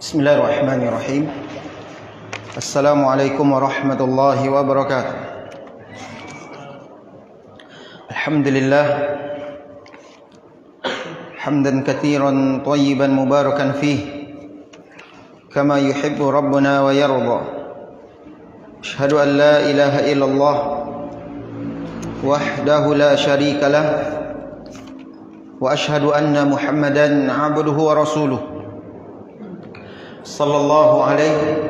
Bismillahirrahmanirrahim. Assalamualaikum warahmatullahi wabarakatuh. Alhamdulillah hamdan katsiran thayyiban mubarakan fih kama yuhibbu rabbuna wa yarda. Asyhadu an la ilaha illallah wahdahu la syarika lah wa asyhadu anna Muhammadan 'abduhu wa rasuluh sallallahu alaihi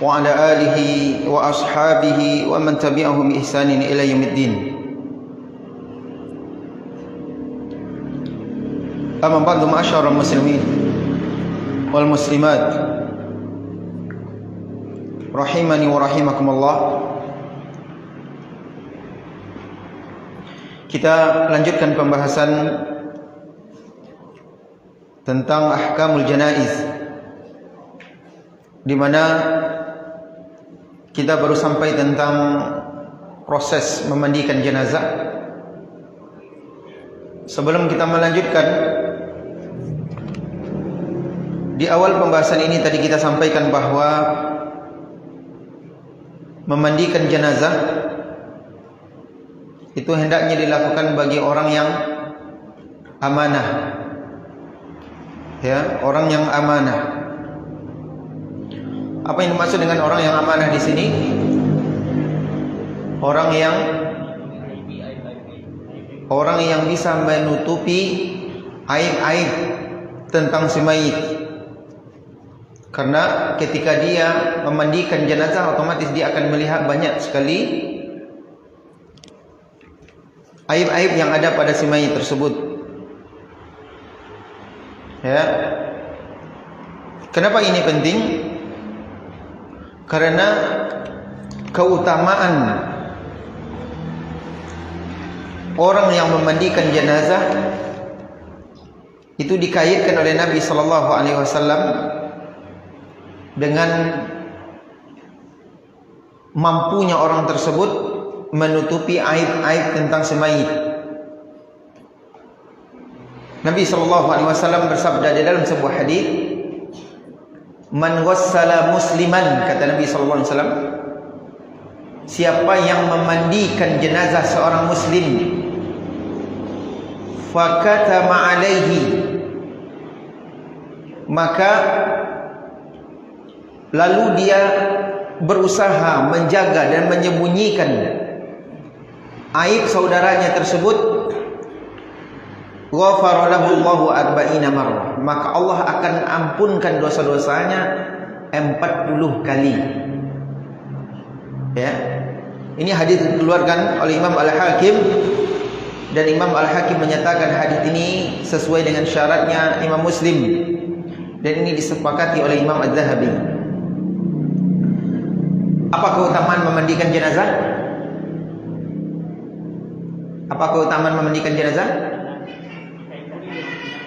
wa ala alihi wa ashabihi wa man tabi'ahum bi ihsanin ila yaumiddin. Amma ba'du, ma'asyiral muslimin wal muslimat rahimani wa rahimakumullah. Kita lanjutkan pembahasan tentang ahkamul janaiz, di mana kita baru sampai tentang proses memandikan jenazah. Sebelum kita melanjutkan, di awal pembahasan ini tadi kita sampaikan bahwa memandikan jenazah itu hendaknya dilakukan bagi orang yang amanah, ya, orang yang amanah. Apa yang dimaksud dengan orang yang amanah di sini? Orang yang bisa menutupi aib-aib tentang si mayit. Karena ketika dia memandikan jenazah, otomatis dia akan melihat banyak sekali aib-aib yang ada pada si mayit tersebut. Ya. Kenapa ini penting? Karena keutamaan orang yang memandikan jenazah itu dikaitkan oleh Nabi sallallahu alaihi wasallam dengan mampunya orang tersebut menutupi aib-aib tentang si mayit. Nabi sallallahu alaihi wasallam bersabda di dalam sebuah hadis, "Man wassala musliman," kata Nabi sallallahu alaihi wasallam, siapa yang memandikan jenazah seorang muslim, fakatama alaihi, maka lalu dia berusaha menjaga dan menyembunyikan aib saudaranya tersebut, ghafara lahu Allahu arba'ina marrah, maka Allah akan ampunkan dosa-dosanya 40 kali. Ya. Ini hadis dikeluarkan oleh Imam Al-Hakim, dan Imam Al-Hakim menyatakan hadis ini sesuai dengan syaratnya Imam Muslim, dan ini disepakati oleh Imam Az-Zahabi. Apa keutamaan memandikan jenazah? Apa keutamaan memandikan jenazah?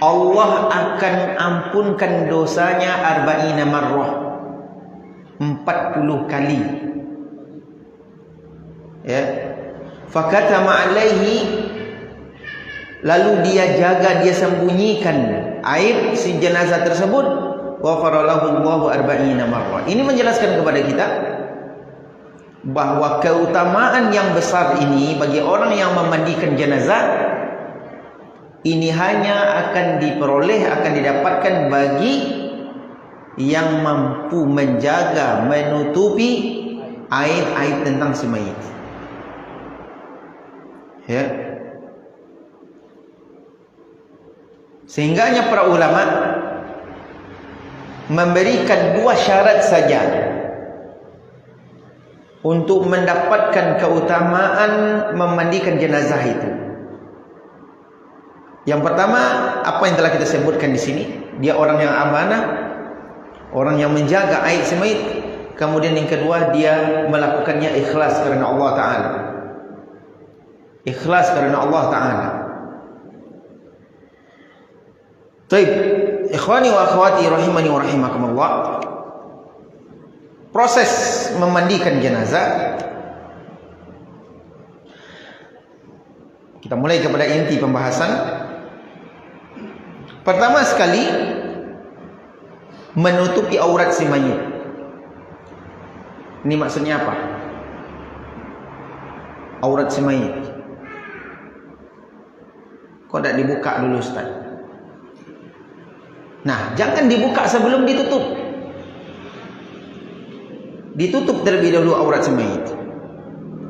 Allah akan ampunkan dosanya arba'ina marrah, 40 kali. Ya. Fakatama alaihi, lalu dia jaga, dia sembunyikan aib si jenazah tersebut, ghafara lahu Allahu arba'ina marrah. Ini menjelaskan kepada kita bahwa keutamaan yang besar ini bagi orang yang memandikan jenazah ini hanya akan diperoleh, akan didapatkan bagi yang mampu menjaga, menutupi aib-aib tentang si mayit. Ya. Sehingganya para ulama memberikan 2 syarat saja untuk mendapatkan keutamaan memandikan jenazah itu. Yang pertama, apa yang telah kita sebutkan di sini, dia orang yang amanah, orang yang menjaga aib si mayit. Kemudian yang kedua, dia melakukannya ikhlas karena Allah Ta'ala. Ikhlas karena Allah Ta'ala. Baik, ikhwani wa akhwati rahimani wa rahimakumullah. Proses memandikan jenazah, kita mulai kepada inti pembahasan. Pertama sekali, menutupi aurat si mayit. Ini maksudnya apa? Aurat si mayit kok tidak dibuka dulu, Ustaz? Nah, jangan dibuka sebelum ditutup. Ditutup terlebih dahulu aurat si mayit.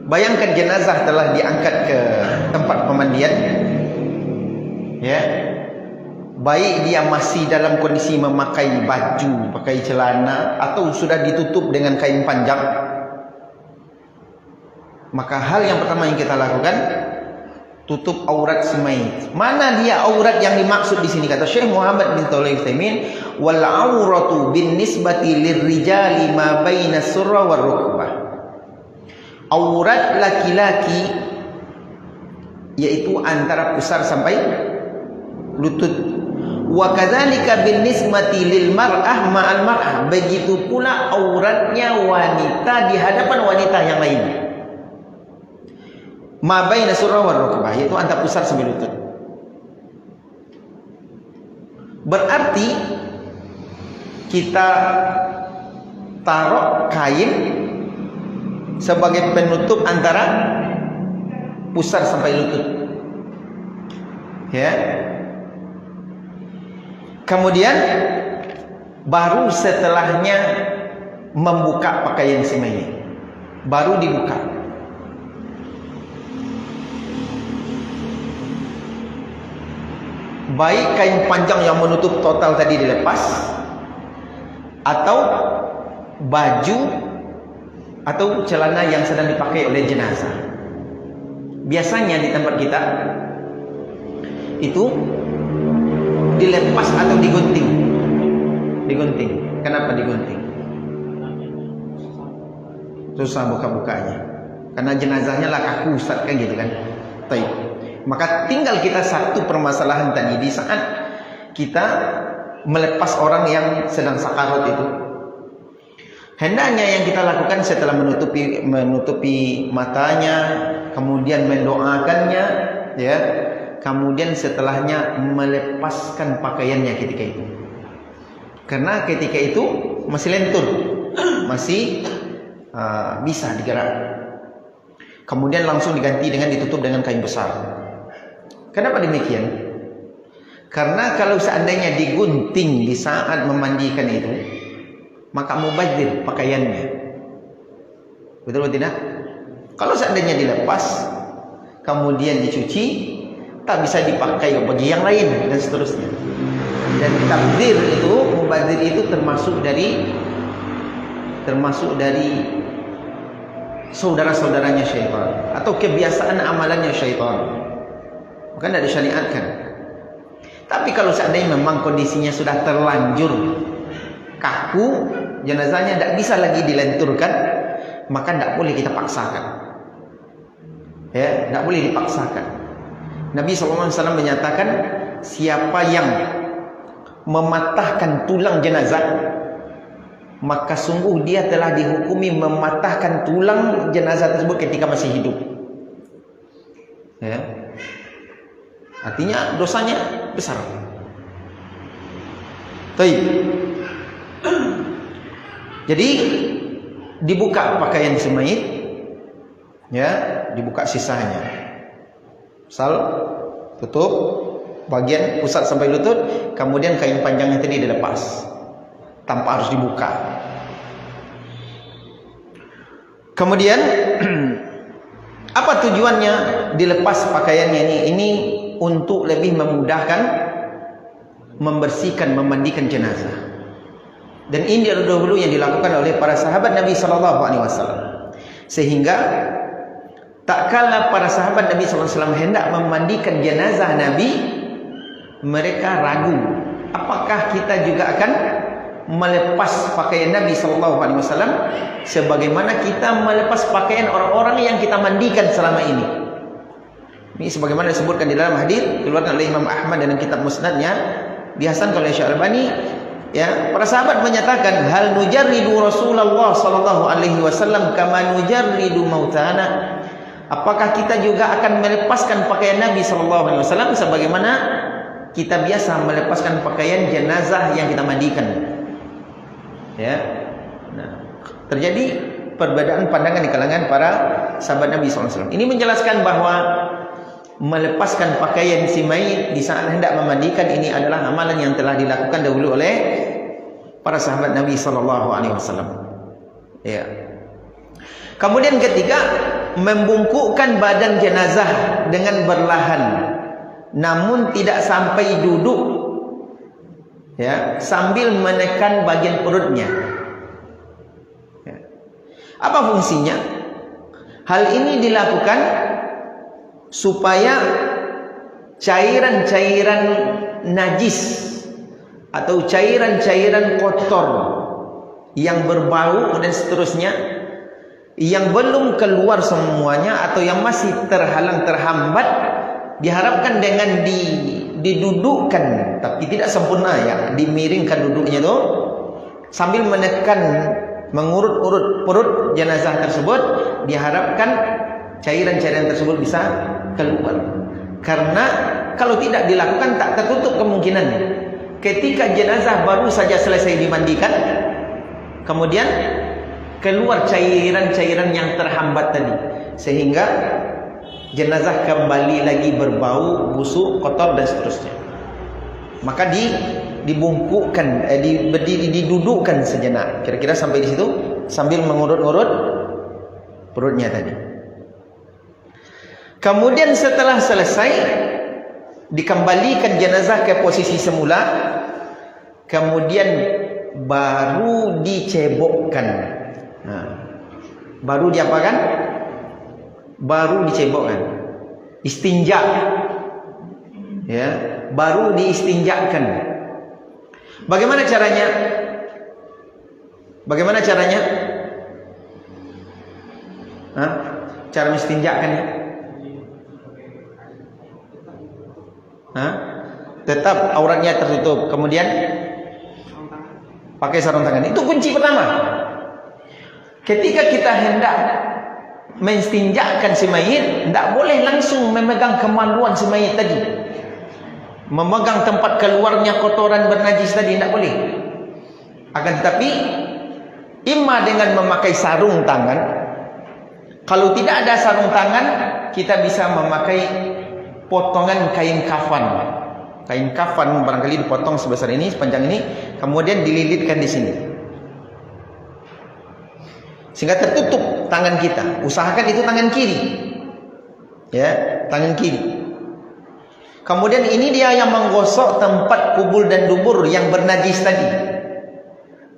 Bayangkan jenazah telah diangkat ke tempat pemandian, ya, baik dia masih dalam kondisi memakai baju, pakai celana, atau sudah ditutup dengan kain panjang, maka hal yang pertama yang kita lakukan, tutup aurat si mayit. Mana dia aurat yang dimaksud di sini? Kata Syekh Muhammad bin Shalih Al-Utsaimin, wal auratu bin nisbati lirrijali ma baina surra war rukbah. Aurat laki-laki yaitu antara pusar sampai lutut. Wa kadzalika bin nisbati lil mar'ah ma'al mar'ah. Begitu pula auratnya wanita di hadapan wanita yang lain. Ma baina surra war rukbah, yaitu antara pusar sampai lutut. Berarti kita taruh kain sebagai penutup antara pusar sampai lutut, ya. Kemudian baru setelahnya membuka pakaian si mayit, baru dibuka. Baik kain panjang yang menutup total tadi dilepas, atau baju atau celana yang sedang dipakai oleh jenazah. Biasanya di tempat kita itu dilepas atau digunting. Digunting. Kenapa digunting? Susah buka-bukanya. Karena jenazahnya lah kaku, Ustaz, kan gitu kan. Baik. Maka tinggal kita satu permasalahan tadi, di saat kita melepas orang yang sedang sakarat itu, hendaknya yang kita lakukan setelah menutupi matanya, kemudian mendoakannya, ya, kemudian setelahnya melepaskan pakaiannya ketika itu. Karena ketika itu masih lentur, masih bisa digerak. Kemudian langsung diganti dengan ditutup dengan kain besar. Kenapa demikian? Karena kalau seandainya digunting di saat memandikan itu, maka mubadzir pakaiannya. Betul atau tidak? Kalau seandainya dilepas, kemudian dicuci, tak bisa dipakai bagi yang lain dan seterusnya. Dan takdir itu, mubadzir itu termasuk dari saudara-saudaranya syaitan, atau kebiasaan amalannya syaitan. Maka tidak disyariatkan. Tapi kalau seandainya memang kondisinya sudah terlanjur kaku, jenazahnya tidak bisa lagi dilenturkan, maka tidak boleh kita paksakan. Ya, tidak boleh dipaksakan. Nabi SAW menyatakan, siapa yang mematahkan tulang jenazah, maka sungguh dia telah dihukumi mematahkan tulang jenazah tersebut ketika masih hidup. Ya. Artinya dosanya besar. Baik. Jadi dibuka pakaian si mayit, ya, dibuka sisanya. Misal tutup bagian pusat sampai lutut, kemudian kain panjangnya tadi dilepas tanpa harus dibuka. Kemudian apa tujuannya dilepas pakaiannya ini? Ini untuk lebih memudahkan membersihkan, memandikan jenazah. Dan ini dahulu yang dilakukan oleh para sahabat Nabi SAW. Sehingga tak kala para sahabat Nabi SAW hendak memandikan jenazah Nabi, mereka ragu, apakah kita juga akan melepas pakaian Nabi SAW sebagaimana kita melepas pakaian orang-orang yang kita mandikan selama ini. Ini sebagaimana disebutkan di dalam hadis dikeluarkan oleh Imam Ahmad dalam kitab Musnadnya, dihasankan oleh Syekh Albani. Ya, para sahabat menyatakan, hal nujarridu Rasulullah sallallahu alaihi wasallam kama nujarridu mautana. Apakah kita juga akan melepaskan pakaian Nabi sallallahu alaihi wasallam sebagaimana kita biasa melepaskan pakaian jenazah yang kita mandikan? Ya. Nah, terjadi perbedaan pandangan di kalangan para sahabat Nabi SAW. Ini menjelaskan bahwa melepaskan pakaian si mayit di saat hendak memandikan ini adalah amalan yang telah dilakukan dahulu oleh para sahabat Nabi SAW. Ya. Kemudian ketiga, membungkukkan badan jenazah dengan berlahan, namun tidak sampai duduk, ya, sambil menekan bagian perutnya. Apa fungsinya? Hal ini dilakukan supaya cairan-cairan najis atau cairan-cairan kotor yang berbau dan seterusnya yang belum keluar semuanya atau yang masih terhambat, diharapkan dengan didudukkan, tapi tidak sempurna, ya, dimiringkan duduknya itu sambil menekan, mengurut-urut perut jenazah tersebut, diharapkan cairan-cairan tersebut bisa keluar. Karena kalau tidak dilakukan, tak tertutup kemungkinan ketika jenazah baru saja selesai dimandikan, kemudian keluar cairan-cairan yang terhambat tadi, sehingga jenazah kembali lagi berbau, busuk, kotor dan seterusnya. Maka dibungkukkan, didudukkan sejenak, kira-kira sampai di situ, sambil mengurut-urut perutnya tadi. Kemudian setelah selesai, dikembalikan jenazah ke posisi semula, kemudian baru dicebokkan. Nah, baru diapakan? Baru dicebokkan, istinja, ya, baru diistinjakan. Bagaimana caranya? Bagaimana caranya? Hah? Cara istinjakan? Hah? Tetap auratnya tertutup, kemudian pakai sarung tangan. Itu kunci pertama. Ketika kita hendak menstinjakan si mayit, tidak boleh langsung memegang kemaluan si mayit tadi, memegang tempat keluarnya kotoran bernajis tadi, tidak boleh. Akan tetapi imma dengan memakai sarung tangan. Kalau tidak ada sarung tangan, kita bisa memakai potongan kain kafan. Kain kafan barangkali dipotong sebesar ini, sepanjang ini, kemudian dililitkan di sini, sehingga tertutup tangan kita. Usahakan itu tangan kiri, ya, tangan kiri. Kemudian ini dia yang menggosok tempat kubul dan dubur yang bernajis tadi,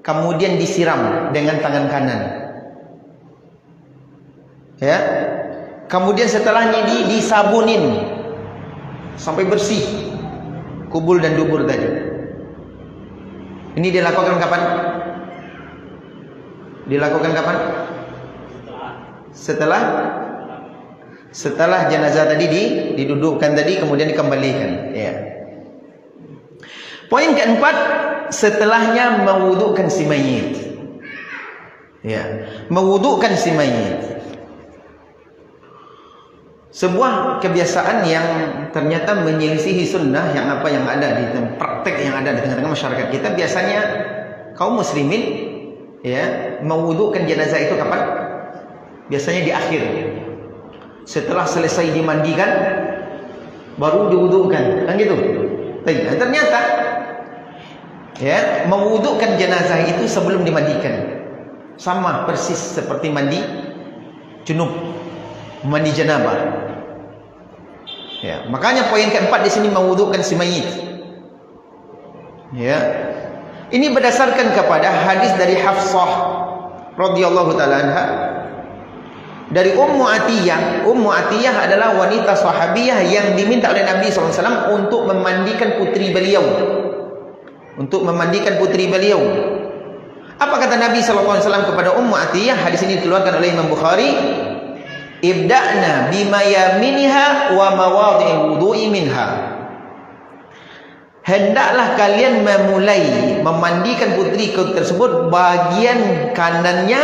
kemudian disiram dengan tangan kanan, ya. Kemudian setelahnya disabunin sampai bersih kubul dan dubur tadi. Ini dilakukan kapan? Dilakukan kapan? Setelah jenazah tadi didudukkan tadi, kemudian dikembalikan, ya. Poin keempat, setelahnya mewudukkan si mayit, ya, mewudukkan si mayit. Sebuah kebiasaan yang ternyata menyelisihi sunnah yang ada di praktek yang ada di tengah-tengah masyarakat kita. Biasanya kaum muslimin, ya, mewudukkan jenazah itu kapan? Biasanya di akhir, setelah selesai dimandikan baru diwudukkan, kan gitu. Dan ternyata, ya, mewudukkan jenazah itu sebelum dimandikan, sama persis seperti mandi junub, mandi janabah. Ya, makanya poin keempat di sini mewudukkan si mayit. Ya. Ini berdasarkan kepada hadis dari Hafsah radhiyallahu taala anha dari Ummu Atiyah. Ummu Atiyah adalah wanita sahabiyah yang diminta oleh Nabi SAW untuk memandikan putri beliau. Untuk memandikan putri beliau. Apa kata Nabi SAW kepada Ummu Atiyah? Hadis ini dikeluarkan oleh Imam Bukhari. Ibda'na bima yaminha wa mawadhi'il wudu'i minha. Hendaklah kalian memulai memandikan putri tersebut bagian kanannya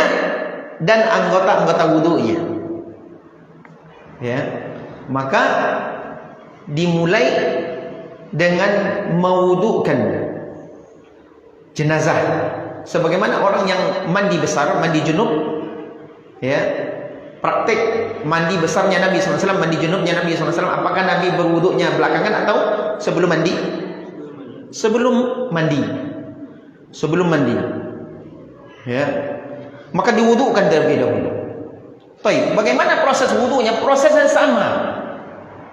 dan anggota-anggota wudu'nya. Ya. Maka dimulai dengan mewudukkan jenazah. Sebagaimana orang yang mandi besar, mandi junub, ya, praktek mandi besarnya Nabi SAW, mandi junubnya Nabi SAW, apakah Nabi berwuduknya belakangan atau sebelum mandi? Sebelum mandi. Sebelum mandi. Ya. Maka diwudukkan terlebih dahulu. Baik, bagaimana proses wuduknya? Proses yang sama.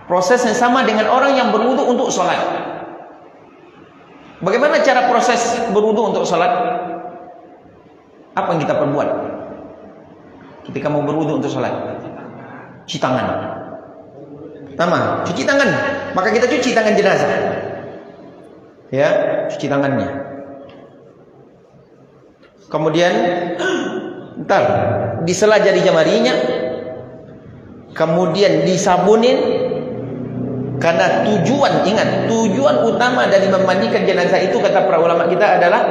Proses yang sama dengan orang yang berwuduk untuk sholat. Bagaimana cara proses berwuduk untuk sholat? Apa yang kita perbuat ketika mau berwuduk untuk sholat? Cuci tangan. Pertama, cuci tangan. Maka kita cuci tangan jenazah. Ya, cuci tangannya. Kemudian ntar disela jari jemarinya, kemudian disabunin. Karena tujuan utama dari memandikan jenazah itu, kata para ulama kita, adalah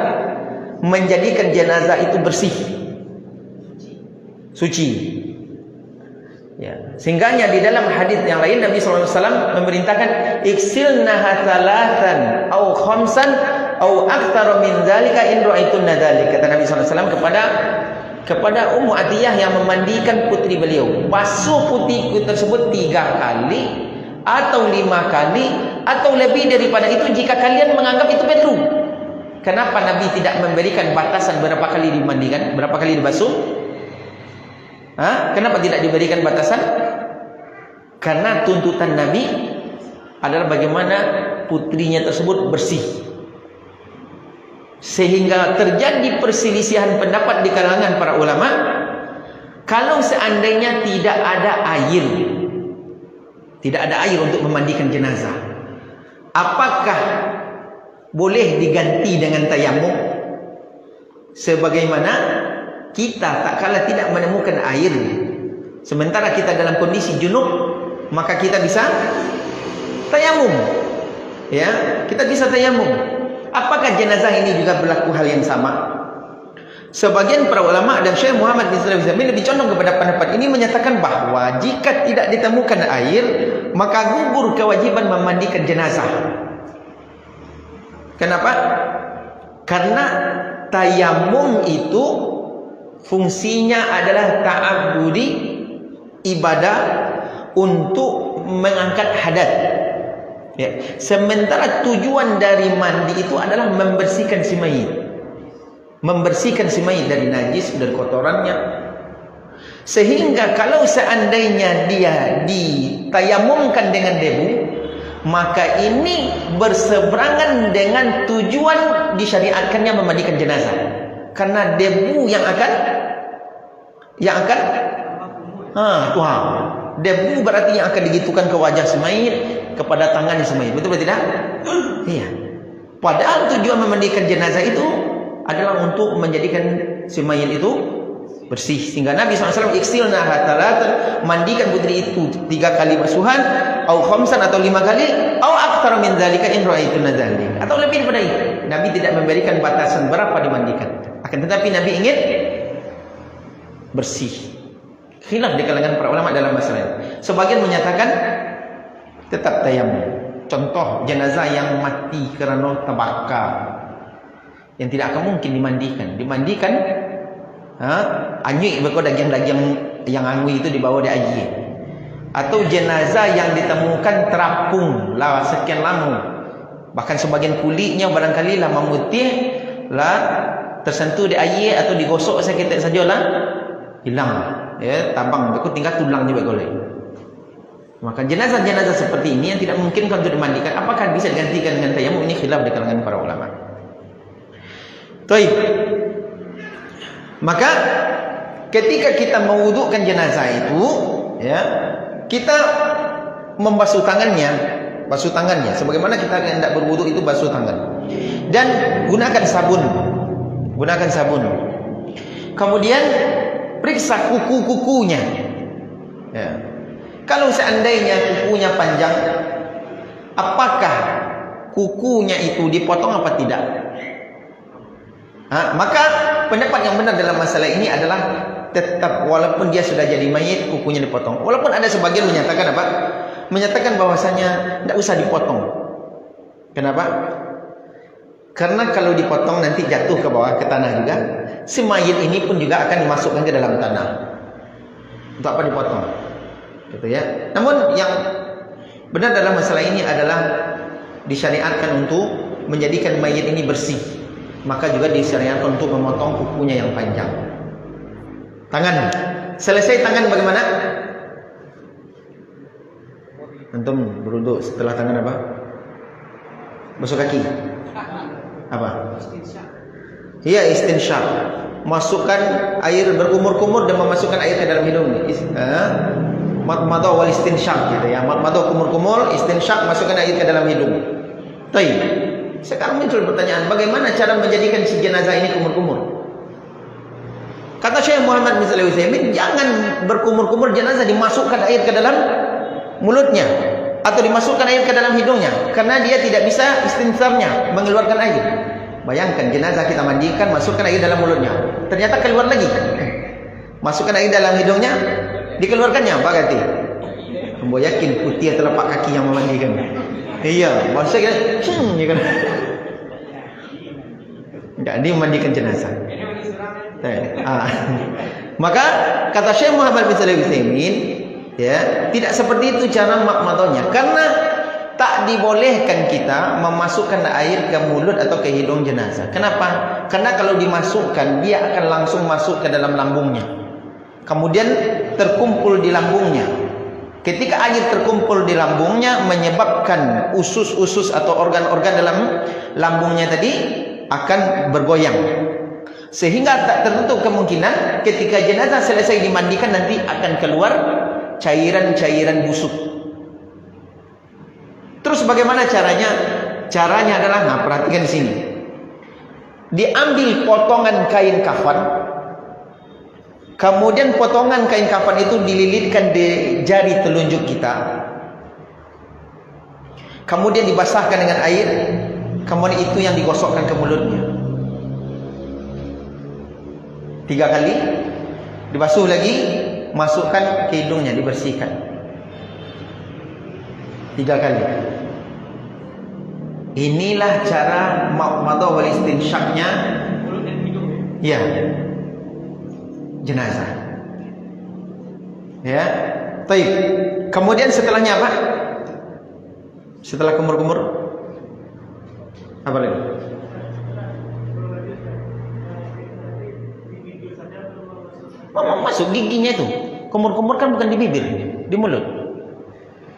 menjadikan jenazah itu bersih, suci. Ya. Sehingganya di dalam hadis yang lain Nabi SAW memerintahkan iksilnaha thalathan au khamsan au aktsara min dzalika in ra'aitunna dzalik. Kata Nabi SAW kepada Ummu Atiyah yang memandikan putri beliau, basuh putri tersebut 3 kali atau 5 kali atau lebih daripada itu jika kalian menganggap itu perlu. Kenapa Nabi tidak memberikan batasan berapa kali dimandikan, berapa kali dibasuh? Kenapa tidak diberikan batasan? Karena tuntutan Nabi adalah bagaimana putrinya tersebut bersih. Sehingga terjadi perselisihan pendapat di kalangan para ulama, kalau seandainya tidak ada air untuk memandikan jenazah, apakah boleh diganti dengan tayamum? Sebagaimana kita tak kala tidak menemukan air, sementara kita dalam kondisi junub, maka kita bisa tayamum. Ya, kita bisa tayamum. Apakah jenazah ini juga berlaku hal yang sama? Sebagian para ulama dan Syekh Muhammad bin Shalih Al-Utsaimin lebih condong kepada pendapat ini, menyatakan bahwa jika tidak ditemukan air, maka gugur kewajiban memandikan jenazah. Kenapa? Karena tayamum itu fungsinya adalah ta'abbudi, ibadah untuk mengangkat hadat. Ya. Sementara tujuan dari mandi itu adalah membersihkan si mayit. Membersihkan si mayit dari najis, dari kotorannya. Sehingga kalau seandainya dia ditayamumkan dengan debu, maka ini berseberangan dengan tujuan disyariatkannya memandikan jenazah. Karena debu yang akan tuhan. Debu berarti yang akan digitukan ke wajah si mayit, kepada tangan si mayit. Betul tidak? Iya. Padahal tujuan memandikan jenazah itu adalah untuk menjadikan si mayit itu bersih. Sehingga Nabi SAW iksilna hatalatan, mandikan putri itu 3 kali basuhan, au khamsan atau 5 kali, au aktsara min dzalika in ra'aituna dzalik, atau lebih daripada itu. Nabi tidak memberikan batasan berapa dimandikan. Akan tetapi Nabi ingin bersih. Khilaf di kalangan para ulama dalam masalah ini. Sebagian menyatakan tetap tayamum. Contoh jenazah yang mati kerana terbakar, yang tidak akan mungkin dimandikan, anyui berko daging-daging yang angui itu dibawa di air. Atau jenazah yang ditemukan terapung lah sekian lama, bahkan sebagian kulitnya barangkali lah memutih, lah tersentuh di air atau digosok seketika sajalah hilang. Ya, tabang berko tinggal tulang juga boleh. Maka jenazah-jenazah seperti ini yang tidak mungkin untuk dimandikan, apakah bisa digantikan dengan tayamum? Ini khilaf di kalangan para ulama. Baik. Maka ketika kita mewudukkan jenazah itu, ya, kita membasuh tangannya, sebagaimana kita hendak berwuduk itu basuh tangan, dan gunakan sabun. Kemudian periksa kuku-kukunya. Ya. Kalau seandainya kukunya panjang, apakah kukunya itu dipotong apa tidak? Maka pendapat yang benar dalam masalah ini adalah tetap walaupun dia sudah jadi mayit, kukunya dipotong. Walaupun ada sebagian menyatakan apa? Menyatakan bahwasanya tidak usah dipotong. Kenapa? Karena kalau dipotong nanti jatuh ke bawah, ke tanah juga. Si mayit ini pun juga akan dimasukkan ke dalam tanah. Untuk apa dipotong? Gitu ya. Namun yang benar dalam masalah ini adalah disyariatkan untuk menjadikan mayit ini bersih. Maka juga disyariatkan untuk memotong kukunya yang panjang. Tangan. Selesai tangan bagaimana? Antum berwudu setelah tangan apa? Basuh kaki. Apa? Iya, istinsyak. Masukkan air berkumur-kumur dan memasukkan air ke dalam hidung. Madmadah wal istinsyak gitu ya. Madmadah kumur-kumur, istinsyak, masukkan air ke dalam hidung. Baik. Sekarang muncul pertanyaan, bagaimana cara menjadikan si jenazah ini kumur-kumur? Kata Syekh Muhammad bin Shalih Al-Utsaimin, jangan berkumur-kumur jenazah dimasukkan air ke dalam mulutnya atau dimasukkan air ke dalam hidungnya, karena dia tidak bisa istinsarnya mengeluarkan air. Bayangkan jenazah kita mandikan, masukkan air dalam mulutnya, ternyata keluar lagi. Masukkan air dalam hidungnya, dikeluarkannya, apa ganti? Ambo yakin putih telapak kaki yang memandikan. Iya, maksudnya ya kan. Jadi memandikan jenazah. Maka kata Syekh Muhammad bin Shalih Al-Utsaimin, ya, tidak seperti itu cara makmadahnya, karena tak dibolehkan kita memasukkan air ke mulut atau ke hidung jenazah. Kenapa? Karena kalau dimasukkan, dia akan langsung masuk ke dalam lambungnya, kemudian terkumpul di lambungnya. Ketika air terkumpul di lambungnya, menyebabkan usus-usus atau organ-organ dalam lambungnya tadi akan bergoyang, sehingga tak tertutup kemungkinan ketika jenazah selesai dimandikan nanti akan keluar cairan-cairan busuk. Terus bagaimana caranya? Caranya adalah, nah perhatikan di sini. Diambil potongan kain kafan, kemudian potongan kain kafan itu dililitkan di jari telunjuk kita, kemudian dibasahkan dengan air, kemudian itu yang digosokkan ke mulutnya 3 kali, dibasuh lagi, masukkan ke hidungnya, dibersihkan 3 kali. Inilah cara madmadah wal istinsyaknya, ya, jenazah. Ya, baik. Kemudian setelahnya apa? Setelah kumur-kumur, apa lagi? Masuk giginya itu. Kumur-kumur kan bukan di bibir, di mulut.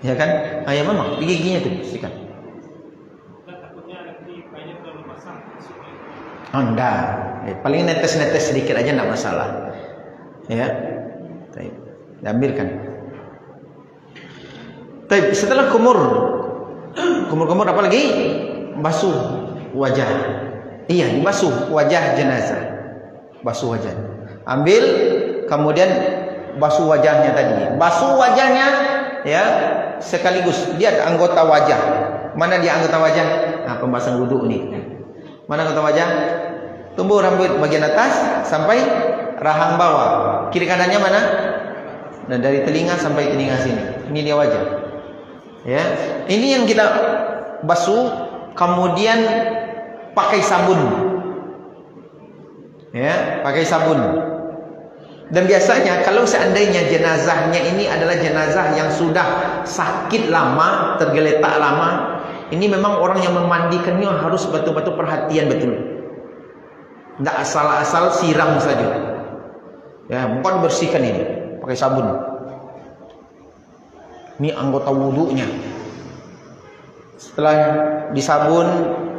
Ya kan? Ya memang di giginya itu bersihkan. Oh enggak, paling netes-netes sedikit aja enggak masalah. Ya. Baik. Diambilkan. Baik, setelah kumur-kumur apa lagi? Basuh wajah. Iya, dibasuh wajah jenazah. Basuh wajah. Ambil, kemudian basuh wajahnya tadi. Basuh wajahnya, ya, sekaligus lihat anggota wajah. Mana dia anggota wajah? Nah, pembahasan wudu nih. Mana anggota wajah? Tumbuh rambut bagian atas sampai rahang bawah. Kiri kanannya mana? Nah, dari telinga sampai telinga sini. Ini dia wajah. Ya, ini yang kita basuh, kemudian pakai sabun. Ya, pakai sabun. Dan biasanya kalau seandainya jenazahnya ini adalah jenazah yang sudah sakit lama, tergeletak lama, ini memang orang yang memandikannya harus betul-betul perhatian betul. Tidak asal-asal siram saja. Ya, bukan bersihkan ini pakai sabun. Ini anggota wudunya. Setelah disabun,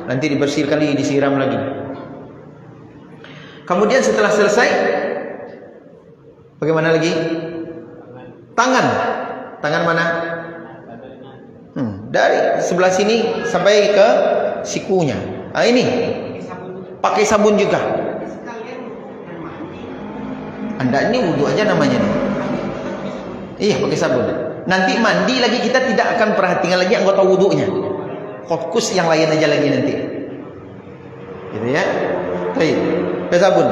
nanti dibersihkan lagi, disiram lagi. Kemudian setelah selesai, bagaimana lagi? Tangan. Tangan mana? Dari sebelah sini sampai ke sikunya. Nah, ini pakai sabun juga. Anda ini wudhu aja namanya nih. Iya, pakai sabun. Nanti mandi lagi kita tidak akan perhatikan lagi anggota wudhunya. Fokus yang lain aja lagi nanti. Gitu ya. Baik. Pakai sabun.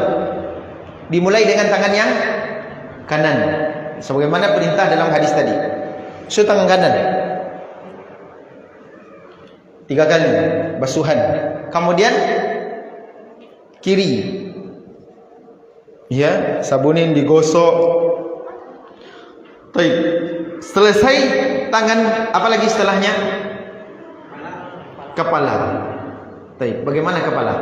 Dimulai dengan tangan yang kanan. Sebagaimana perintah dalam hadis tadi. So, tangan kanan. 3 kali basuhan. Kemudian kiri. Ya, sabunin digosok. Baik. Selesai tangan, apa lagi setelahnya? Kepala. Baik, bagaimana kepala?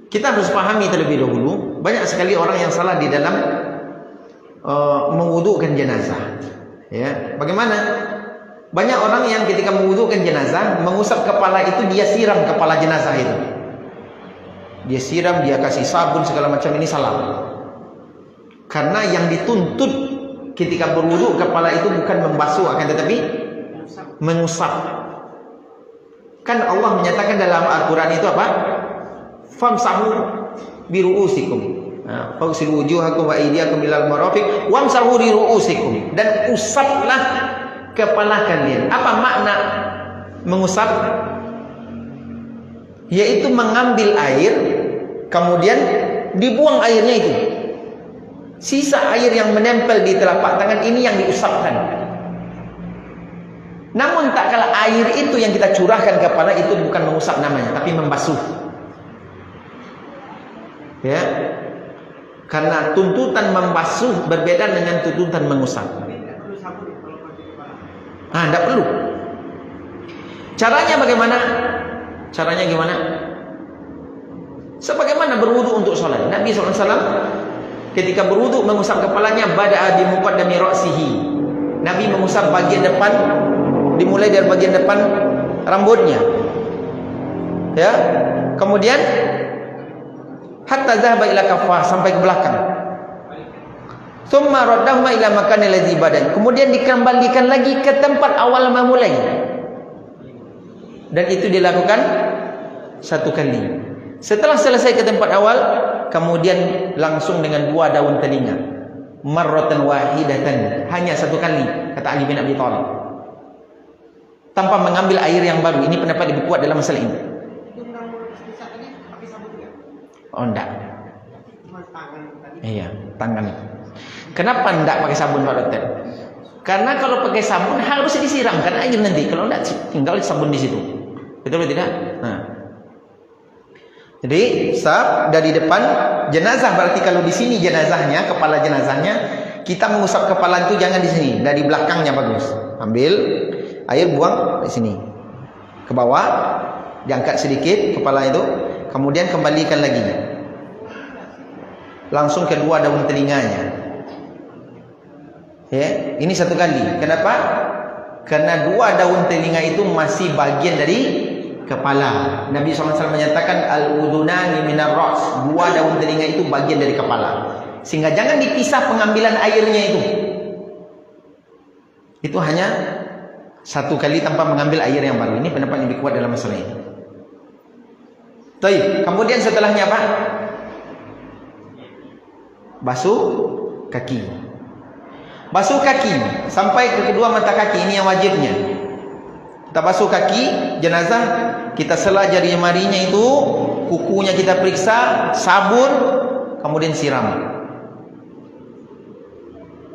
Kita harus pahami terlebih dahulu, banyak sekali orang yang salah di dalam mewudukan jenazah. Ya, bagaimana? Banyak orang yang ketika mewudukan jenazah, mengusap kepala itu dia siram kepala jenazah itu. Dia siram, dia kasih sabun segala macam, ini salah. Karena yang dituntut ketika berwudu kepala itu bukan membasuh, akan tetapi mengusap. Kan Allah menyatakan dalam Al-Quran itu apa? Famsahu biru'usikum. Fagsilu wujuhakum wa aydiyakum ilal marafiq wamsahu biru'usikum, dan usaplah kepala kalian. Apa makna mengusap? Yaitu mengambil air, kemudian dibuang airnya itu. Sisa air yang menempel di telapak tangan ini yang diusapkan. Namun tak kala air itu yang kita curahkan ke kepala itu bukan mengusap namanya, tapi membasuh. Ya. Karena tuntutan membasuh berbeda dengan tuntutan mengusap. Tidak perlu. Caranya bagaimana? Caranya gimana? Sebagaimana berwudu untuk sholat. Nabi SAW ketika berwudu mengusap kepalanya, bada'a bi muqaddami ra'sihi. Nabi mengusap bagian depan, dimulai dari bagian depan rambutnya. Ya. Kemudian hatta dhahaba ila kaffah, sampai ke belakang. Tsumma raddahuma ila makanil ladzi badan. Kemudian dikembalikan lagi ke tempat awal memulai. Dan itu dilakukan satu kali. Setelah selesai ke tempat awal, kemudian langsung dengan 2 daun telinga. Marratan wahidatan, hanya satu kali, kata Ali bin Abi Thalib. Tanpa mengambil air yang baru. Ini pendapat lebih kuat dalam masalah ini. Oh, enggak. Iya, tangan. Kenapa enggak pakai sabun, Pak Dokter? Karena kalau pakai sabun harus disiramkan air nanti. Kalau enggak tinggal sabun di situ. Betul atau tidak? Nah. Jadi, dari depan jenazah, berarti kalau di sini jenazahnya, kepala jenazahnya, kita mengusap kepala itu jangan di sini, dari belakangnya bagus. Ambil air, buang di sini. Ke bawah, diangkat sedikit kepala itu. Kemudian kembalikan lagi. Langsung kedua daun telinganya. Ya, ini satu kali. Kenapa? Karena 2 daun telinga itu masih bagian dari kepala. Nabi SAW menyatakan al-udunani minar ra's. 2 daun telinga itu bagian dari kepala. Sehingga jangan dipisah pengambilan airnya itu. Itu hanya satu kali tanpa mengambil air yang baru. Ini pendapat yang lebih kuat dalam masalah ini. Baik, kemudian setelahnya apa? Basuh kaki. Basuh kaki sampai ke kedua mata kaki, ini yang wajibnya. Kita basuh kaki jenazah, kita sela jari jemarinya itu, kukunya kita periksa, sabun, kemudian siram.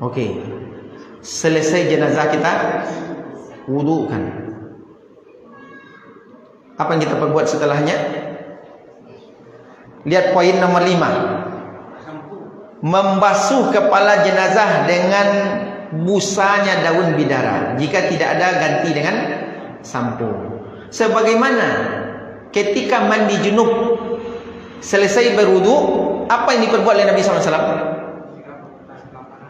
Oke. Selesai jenazah kita wudukan. Apa yang kita perbuat setelahnya? Lihat poin nomor 5. Membasuh kepala jenazah dengan busanya daun bidara. Jika tidak ada, ganti dengan sampo. Sebagaimana ketika mandi junub, selesai berwudu, apa yang diperbuat oleh Nabi SAW?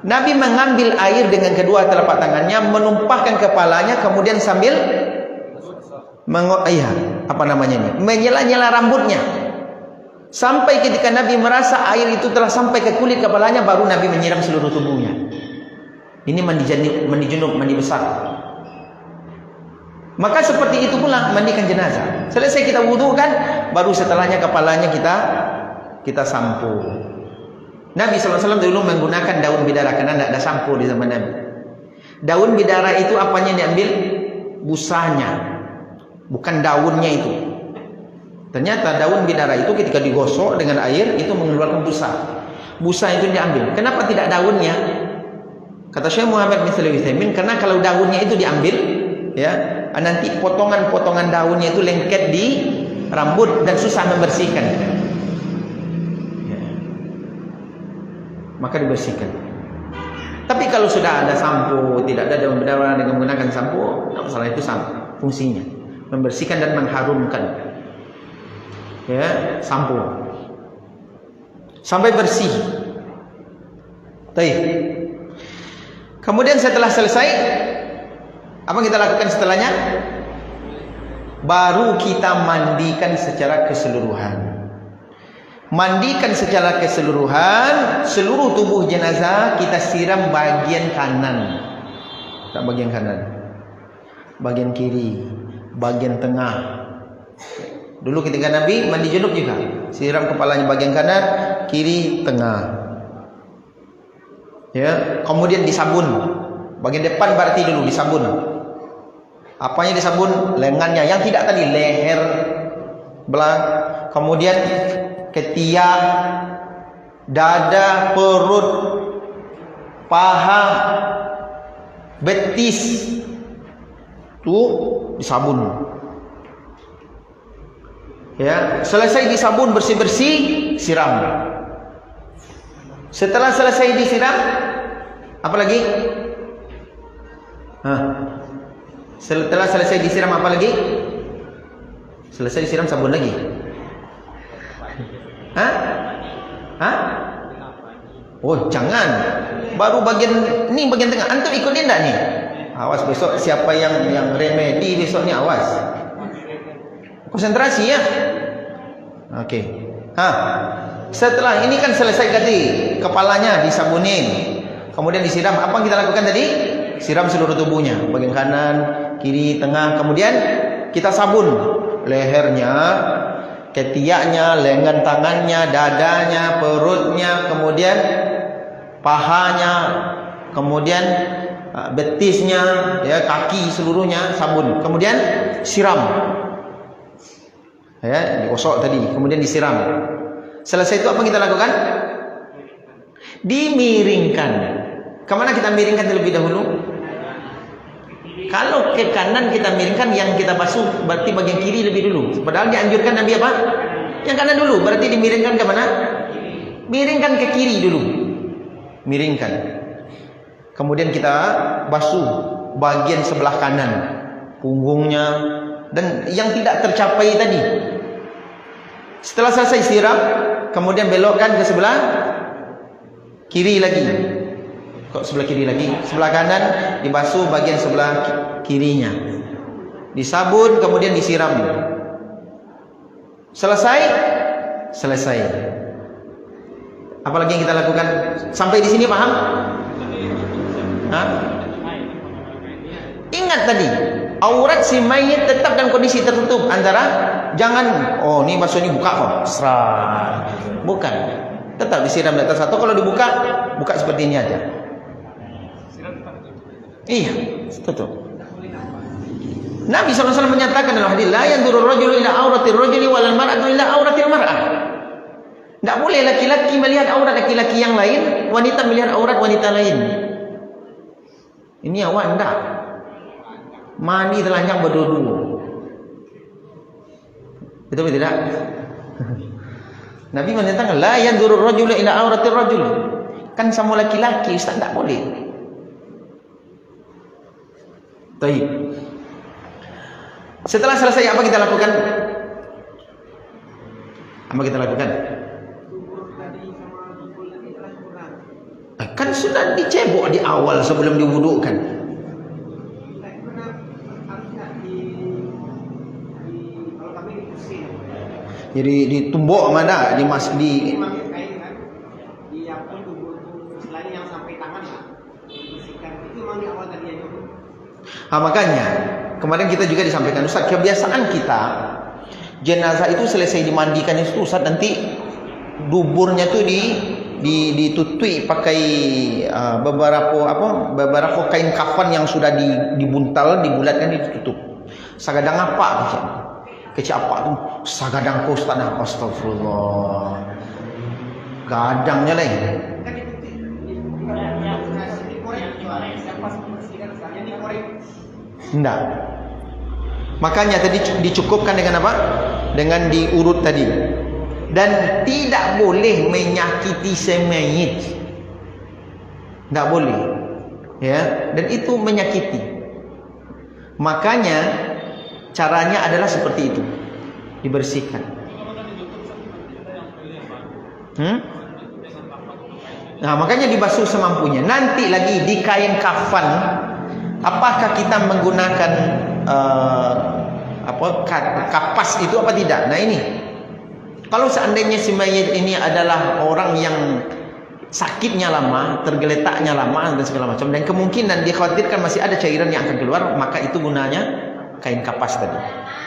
Nabi mengambil air dengan kedua telapak tangannya, menumpahkan kepalanya, kemudian sambil menyela-nyela rambutnya. Sampai ketika Nabi merasa air itu telah sampai ke kulit kepalanya, baru Nabi menyiram seluruh tubuhnya. Ini mandi junub, mandi besar. Maka seperti itu pula mandikan jenazah. Selesai kita wudukan, baru setelahnya kepalanya kita sampo. Nabi SAW dulu menggunakan daun bidara karena tidak ada sampo di zaman Nabi. Daun bidara itu apanya diambil? Busanya, bukan daunnya itu. Ternyata daun bidara itu ketika digosok dengan air itu mengeluarkan busa. Busa itu diambil. Kenapa tidak daunnya? Kata Syekh Muhammad bin Shalih Al-Utsaimin, karena kalau daunnya itu diambil, ya, nanti potongan-potongan daunnya itu lengket di rambut dan susah membersihkan. Ya. Maka dibersihkan. Tapi kalau sudah ada sampo, tidak ada dengan menggunakan sampo, tidak masalah, itu sama fungsinya, membersihkan dan mengharumkan. Ya, sampo sampai bersih. Baik. Kemudian setelah selesai, apa kita lakukan setelahnya? Baru kita mandikan secara keseluruhan. Mandikan secara keseluruhan, seluruh tubuh jenazah kita siram bagian kanan. Tak bagian kanan, bagian kiri, bagian tengah. Dulu ketika Nabi mandi junub juga, siram kepalanya bagian kanan, kiri, tengah. Ya, kemudian disabun. Bagian depan berarti dulu disabun. Apanya disabun? Lengannya, yang tidak tadi, leher, belakang, kemudian ketiak, dada, perut, paha, betis, tuh disabun. Ya, selesai disabun bersih-bersih, siram. Setelah selesai disiram, apa lagi? Setelah selesai disiram apa lagi? Selesai disiram sabun lagi. Oh, jangan. Baru bagian ini, bagian tengah. Antum ikutin enggak nih? Awas besok siapa yang remedi besoknya, awas. Konsentrasi ya. Oke. Setelah ini kan selesai tadi, kepalanya disabunin, kemudian disiram. Apa yang kita lakukan tadi? Siram seluruh tubuhnya, bagian kanan, kiri, tengah. Kemudian kita sabun lehernya, ketiaknya, lengan tangannya, dadanya, perutnya, kemudian pahanya, kemudian betisnya, ya, kaki seluruhnya sabun. Kemudian siram. Ya, digosok tadi, kemudian disiram. Selesai itu apa kita lakukan? Dimiringkan. Kemana kita miringkan terlebih dahulu? Kalau ke kanan kita miringkan, yang kita basuh berarti bagian kiri lebih dulu. Padahal dianjurkan Nabi apa? Yang kanan dulu. Berarti dimiringkan ke mana? Miringkan ke kiri dulu. Miringkan. Kemudian kita basuh bagian sebelah kanan, punggungnya, dan yang tidak tercapai tadi. Setelah selesai siram, kemudian belokkan ke sebelah kiri lagi. Kok sebelah kiri lagi? Sebelah kanan dibasuh bagian sebelah kirinya, disabun, kemudian disiram. Selesai. Apalagi yang kita lakukan? Sampai di sini paham? Ingat tadi, aurat si mayit tetap dalam kondisi tertutup. Antara jangan, oh ini basuh ini buka kok, serat. Bukan, tetap disiram di atas satu. Kalau dibuka, buka seperti ini aja. Iya, tutup. Nabi SAW menyatakan dalam hadis, la yanzuru rajulu ila auratir rajuli wal mar'atu ila auratil mar'ah. Tidak boleh laki-laki melihat aurat laki-laki yang lain, wanita melihat aurat wanita lain. Ini awak enggak. Mani telanjang berdua-dua. Betul tidak? Nabi menyatakan la yanzuru rajulu ila auratir rajul. Kan sama laki-laki, Ustaz, tak boleh. Baik. Setelah selesai apa kita lakukan? Apa kita lakukan? Kan sudah dicebok di awal sebelum diwudukkan. Jadi ditumbuk mana? Di makanya kemarin kita juga disampaikan, Ustaz, kebiasaan kita jenazah itu selesai dimandikan itu, Ustaz, nanti duburnya tuh ditutui pakai beberapa kain kafan yang sudah dibuntal, dibulatkan, ditutup. Sagadang apa? Kecil apa tuh? Sagadang kau, Ustaz. Astagfirullah. Gadangnya lain. Enggak. Makanya tadi dicukupkan dengan apa? dengan diurut tadi. Dan tidak boleh menyakiti semayit. Tidak boleh. Ya, dan itu menyakiti. Makanya caranya adalah seperti itu. Dibersihkan. Nah, makanya dibasuh semampunya. Nanti lagi di kain kafan, apakah kita menggunakan kapas itu apa tidak? Nah ini, kalau seandainya si mayit ini adalah orang yang sakitnya lama, tergeletaknya lama dan segala macam, dan kemungkinan dikhawatirkan masih ada cairan yang akan keluar, maka itu gunanya kain kapas tadi.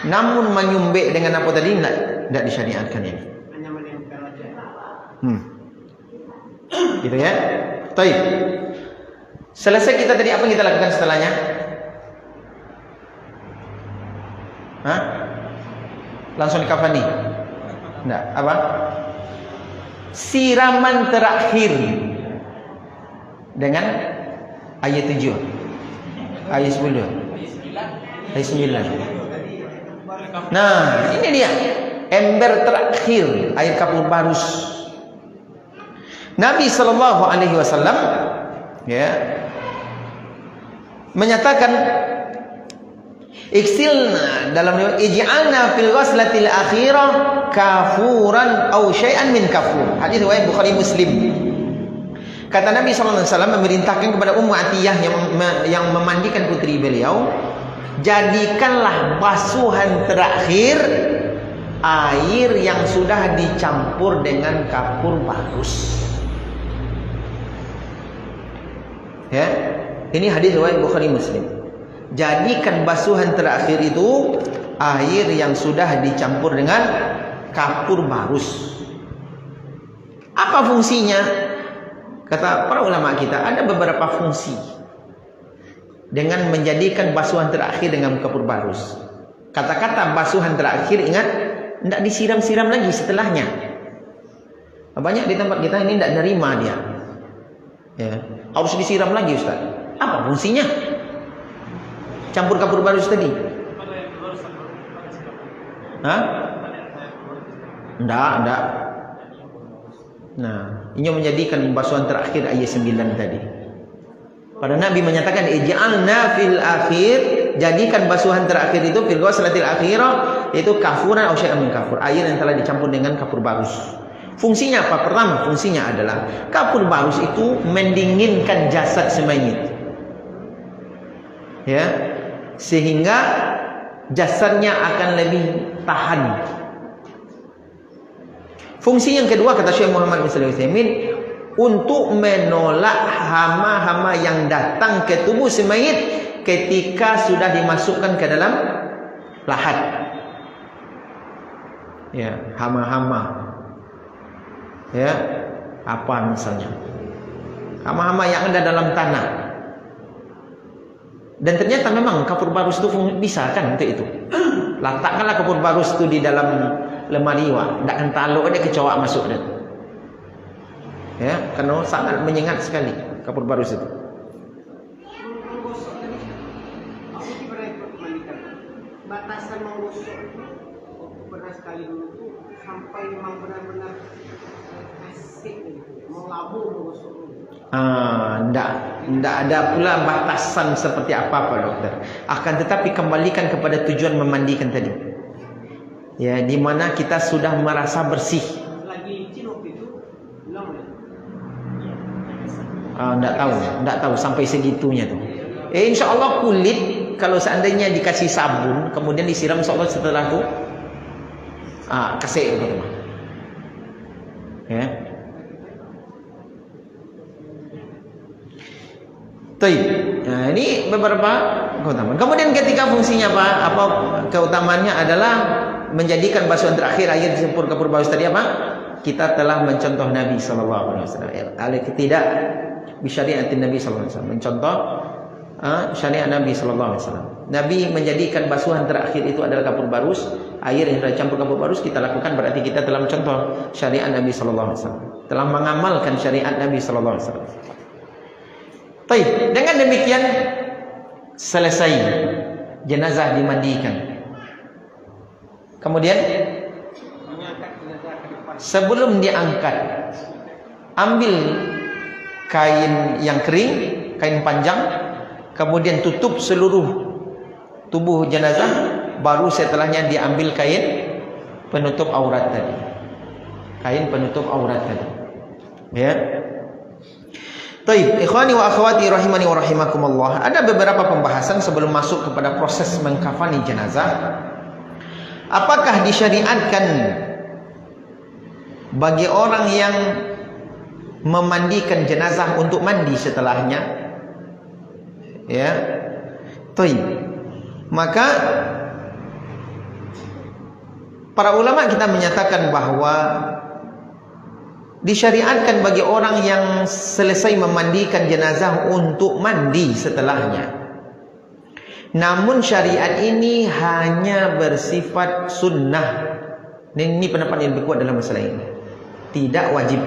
Namun menyumbek dengan apa tadi tidak disyariatkan ini. Gitu ya. Baik. Selesai kita tadi, apa yang kita lakukan setelahnya? Hah? Langsung dikafani? Enggak, apa? Siraman terakhir dengan ayat 7, ayat 10, ayat 9. Nah, ini dia ember terakhir, air kapur barus. Nabi sallallahu alaihi wasallam ya menyatakan, iksilna, dalam riwayat ij'alna fil ghaslatil akhirah kafuran aw syai'an min kafur. Hadis riwayat Bukhari Muslim. Kata Nabi sallallahu alaihi wasallam memerintahkan kepada Ummu Atiyah yang memandikan putri beliau, jadikanlah basuhan terakhir air yang sudah dicampur dengan kapur barus. Ya, ini hadis riwayat Bukhari Muslim. Jadikan basuhan terakhir itu air yang sudah dicampur dengan kapur barus. Apa fungsinya? Kata para ulama kita, ada beberapa fungsi dengan menjadikan basuhan terakhir dengan kapur barus. Kata-kata basuhan terakhir, ingat, tidak disiram-siram lagi setelahnya. Banyak di tempat kita ini tidak nerima dia. Ya, harus disiram lagi, Ustaz. Apa fungsinya? Campur kapur barus tadi. Hah? Enggak. Nah, ini menjadikan basuhan terakhir ayat 9 tadi. Pada Nabi menyatakan ij'alna fil akhir, jadikan basuhan terakhir itu fil ghaslatil akhirah, yaitu kafuran aw syai'an min kafur, air yang telah dicampur dengan kapur barus. Fungsinya apa? Pertama, fungsinya adalah kapur barus itu mendinginkan jasad si mayit. Ya, sehingga jasadnya akan lebih tahan. Fungsi yang kedua, kata Syekh Muhammad bin Shalih Al-Utsaimin, untuk menolak hama-hama yang datang ke tubuh si mayit ketika sudah dimasukkan ke dalam lahat. Ya, hama-hama. Ya, apa misalnya? Hama-hama yang ada dalam tanah. Dan ternyata memang kapur barus itu bisa kan untuk itu. Letakkanlah kapur barus itu di dalam lemari wak, tidak akan taluk ada kecoak masuk dan. Ya, karena sangat menyengat sekali kapur barus itu. Batasan menggosok pernah sekali dulu itu sampai memang benar-benar asik melabur menggosok. Tidak ada pula batasan seperti apa dokter. Akan tetapi kembalikan kepada tujuan memandikan tadi. Ya, di mana kita sudah merasa bersih. Lagi cinok itu bilang Tidak tahu sampai segitunya tuh. Insya Allah kulit kalau seandainya dikasih sabun kemudian disiram, insya Allah setelah itu kasih gitu. Ya. Nah, ini beberapa keutamaan. Kemudian ketika fungsinya apa keutamaannya adalah menjadikan basuhan terakhir air dicampur kapur barus tadi apa? Kita telah mencontoh Nabi sallallahu alaihi wasallam. Al-iqtida bi syariatin Nabi sallallahu alaihi wasallam. Mencontoh syariat Nabi sallallahu alaihi wasallam. Nabi menjadikan basuhan terakhir itu adalah kapur barus, air yang sudah dicampur kapur barus kita lakukan, berarti kita telah mencontoh syariat Nabi sallallahu alaihi wasallam. Telah mengamalkan syariat Nabi sallallahu alaihi wasallam. Baik, dengan demikian selesai jenazah dimandikan. Kemudian jenazah ke depan. Sebelum diangkat, ambil kain yang kering, kain panjang, kemudian tutup seluruh tubuh jenazah, baru setelahnya diambil kain penutup aurat tadi. Kain penutup aurat tadi. Ya. Baik, ikhwani wa akhwati rahimani wa rahimakumullah. Ada beberapa pembahasan sebelum masuk kepada proses mengkafani jenazah. Apakah disyariatkan bagi orang yang memandikan jenazah untuk mandi setelahnya? Ya. Baik. Maka para ulama kita menyatakan bahwa disyariatkan bagi orang yang selesai memandikan jenazah untuk mandi setelahnya. Namun syariat ini hanya bersifat sunnah. Ini pendapat yang lebih kuat dalam masalah ini. Tidak wajib.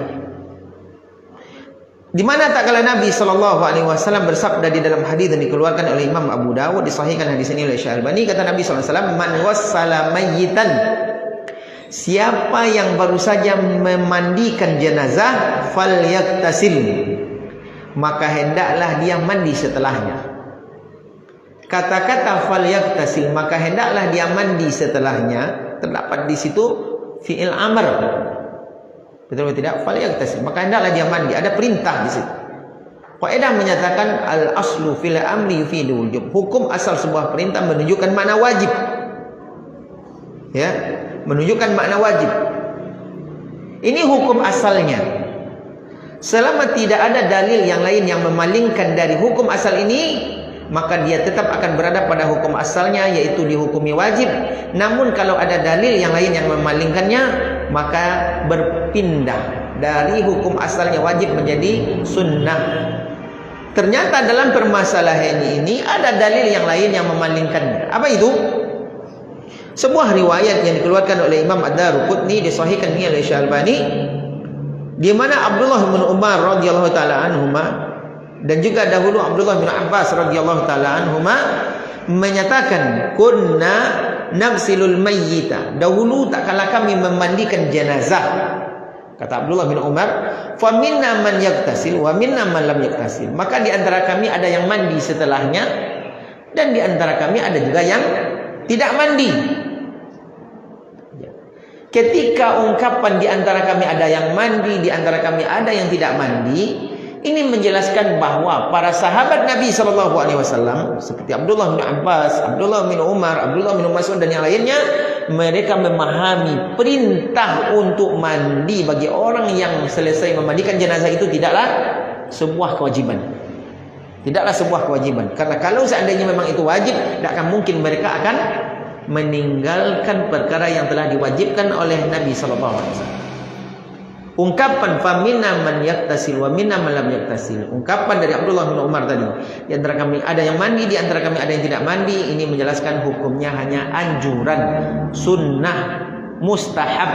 Di mana tak kala Nabi SAW bersabda di dalam hadis yang dikeluarkan oleh Imam Abu Dawud, disahihkan hadis ini oleh Syekh Albani, kata Nabi SAW, man wassala mayyitan, siapa yang baru saja memandikan jenazah, falyaktasil, maka hendaklah dia mandi setelahnya. Kata-kata falyaktasil, maka hendaklah dia mandi setelahnya, terdapat di situ fi'il amr. Betul atau tidak? Falyaktasil, maka hendaklah dia mandi. Ada perintah di situ. Faedah menyatakan al aslu fil amri yufidul wujub. Hukum asal sebuah perintah menunjukkan makna wajib. Ya, menunjukkan makna wajib. Ini hukum asalnya. Selama tidak ada dalil yang lain yang memalingkan dari hukum asal ini, maka dia tetap akan berada pada hukum asalnya, yaitu dihukumi wajib. Namun kalau ada dalil yang lain yang memalingkannya, maka berpindah dari hukum asalnya wajib menjadi sunnah. Ternyata dalam permasalahan ini ada dalil yang lain yang memalingkannya. Apa itu? Sebuah riwayat yang dikeluarkan oleh Imam Ad-Daruqutni, disahihkan oleh Syekh Albani, di mana Abdullah bin Umar radhiyallahu taala anhuma dan juga dahulu Abdullah bin Abbas radhiyallahu taala anhuma menyatakan, kunna nagsilul mayyita, dahulu tak kala kami memandikan jenazah. Kata Abdullah bin Umar, fa minna man yaktasil wa minna man lam yaktasil, maka di antara kami ada yang mandi setelahnya dan di antara kami ada juga yang tidak mandi. Ketika ungkapan di antara kami ada yang mandi, di antara kami ada yang tidak mandi, ini menjelaskan bahwa para sahabat Nabi SAW seperti Abdullah bin Abbas, Abdullah bin Umar, Abdullah bin Mas'ud dan yang lainnya, mereka memahami perintah untuk mandi bagi orang yang selesai memandikan jenazah itu tidaklah sebuah kewajiban. Tidaklah sebuah kewajiban. Karena kalau seandainya memang itu wajib, tidak akan mungkin mereka akan meninggalkan perkara yang telah diwajibkan oleh Nabi SAW. Ungkapan faminna man yaktasil wa minna man lam yaktasil, ungkapan dari Abdullah bin Umar tadi, di antara kami ada yang mandi, di antara kami ada yang tidak mandi, ini menjelaskan hukumnya hanya anjuran, sunnah, mustahab.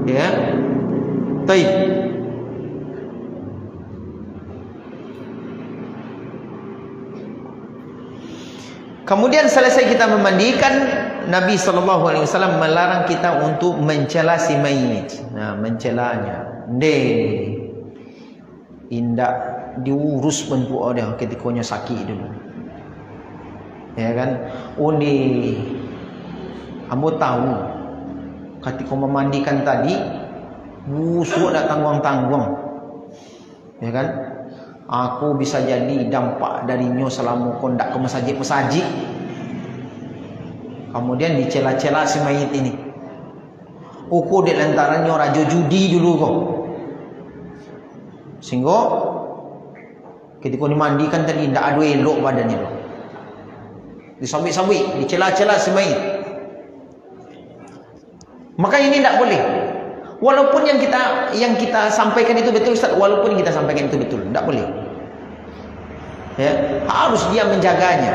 Ya. Baik. Kemudian selesai kita memandikan, Nabi SAW melarang kita untuk mencela si mayit. Nah, mencelanya, indak diurus bentuk dia ketikanya sakit dulu. Ya kan? Ambo tahu ketika memandikan tadi busuk dak tanggung-tanggung. Ya kan? Aku bisa jadi dampak darinya selama kondak ke masjid-masjid. Kemudian dicela-cela si mayit ini. Uku di lantarannya raja judi dulu kok. Sehingga ketika dimandikan tadi tidak ada elok badannya. Disambit-sambit, dicela-cela si mayit. Maka ini tidak boleh. Walaupun yang kita sampaikan itu betul, Ustaz, walaupun yang kita sampaikan itu betul, tidak boleh. Ya, harus dia menjaganya.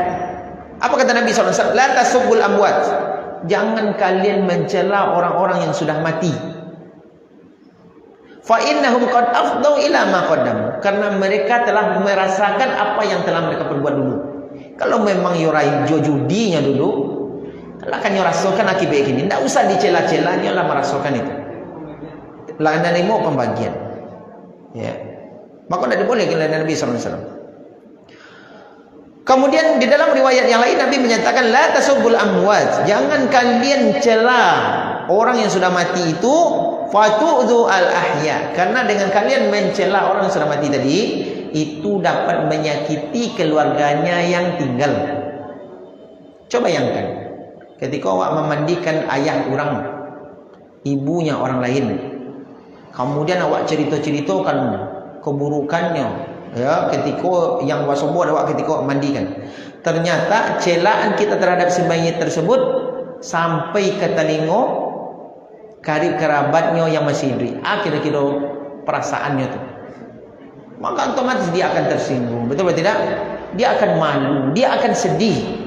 Apa kata Nabi SAW? La tasubbul amwat. Jangan kalian mencela orang-orang yang sudah mati. Fa innahum qad afdau ila ma qaddam. Karena mereka telah merasakan apa yang telah mereka perbuat dulu. Kalau memang yurai judinya dulu, Lah kan nyo rasakan akibat ini. Tidak usah dicela-cela, nyo lah merasakan itu. Lah nemo pembagian. Ya. Maka tidak boleh oleh Nabi sallallahu alaihi wasallam. Kemudian di dalam riwayat yang lain Nabi menyatakan la tasubbul amwat, jangan kalian cela orang yang sudah mati itu, fatu'dhu al ahya, karena dengan kalian mencela orang yang sudah mati tadi itu dapat menyakiti keluarganya yang tinggal. Coba bayangkan ketika awak memandikan ayah orang, ibunya orang lain, kemudian awak cerita-ceritakan keburukannya. Ya, ketika yang wasobo awak ketika mandikan, ternyata celaan kita terhadap si mayit tersebut sampai ke telinga karib kerabatnya yang masih hidup. Kira-kira perasaannya tu, maka otomatis dia akan tersinggung, betul atau tidak? Dia akan malu, dia akan sedih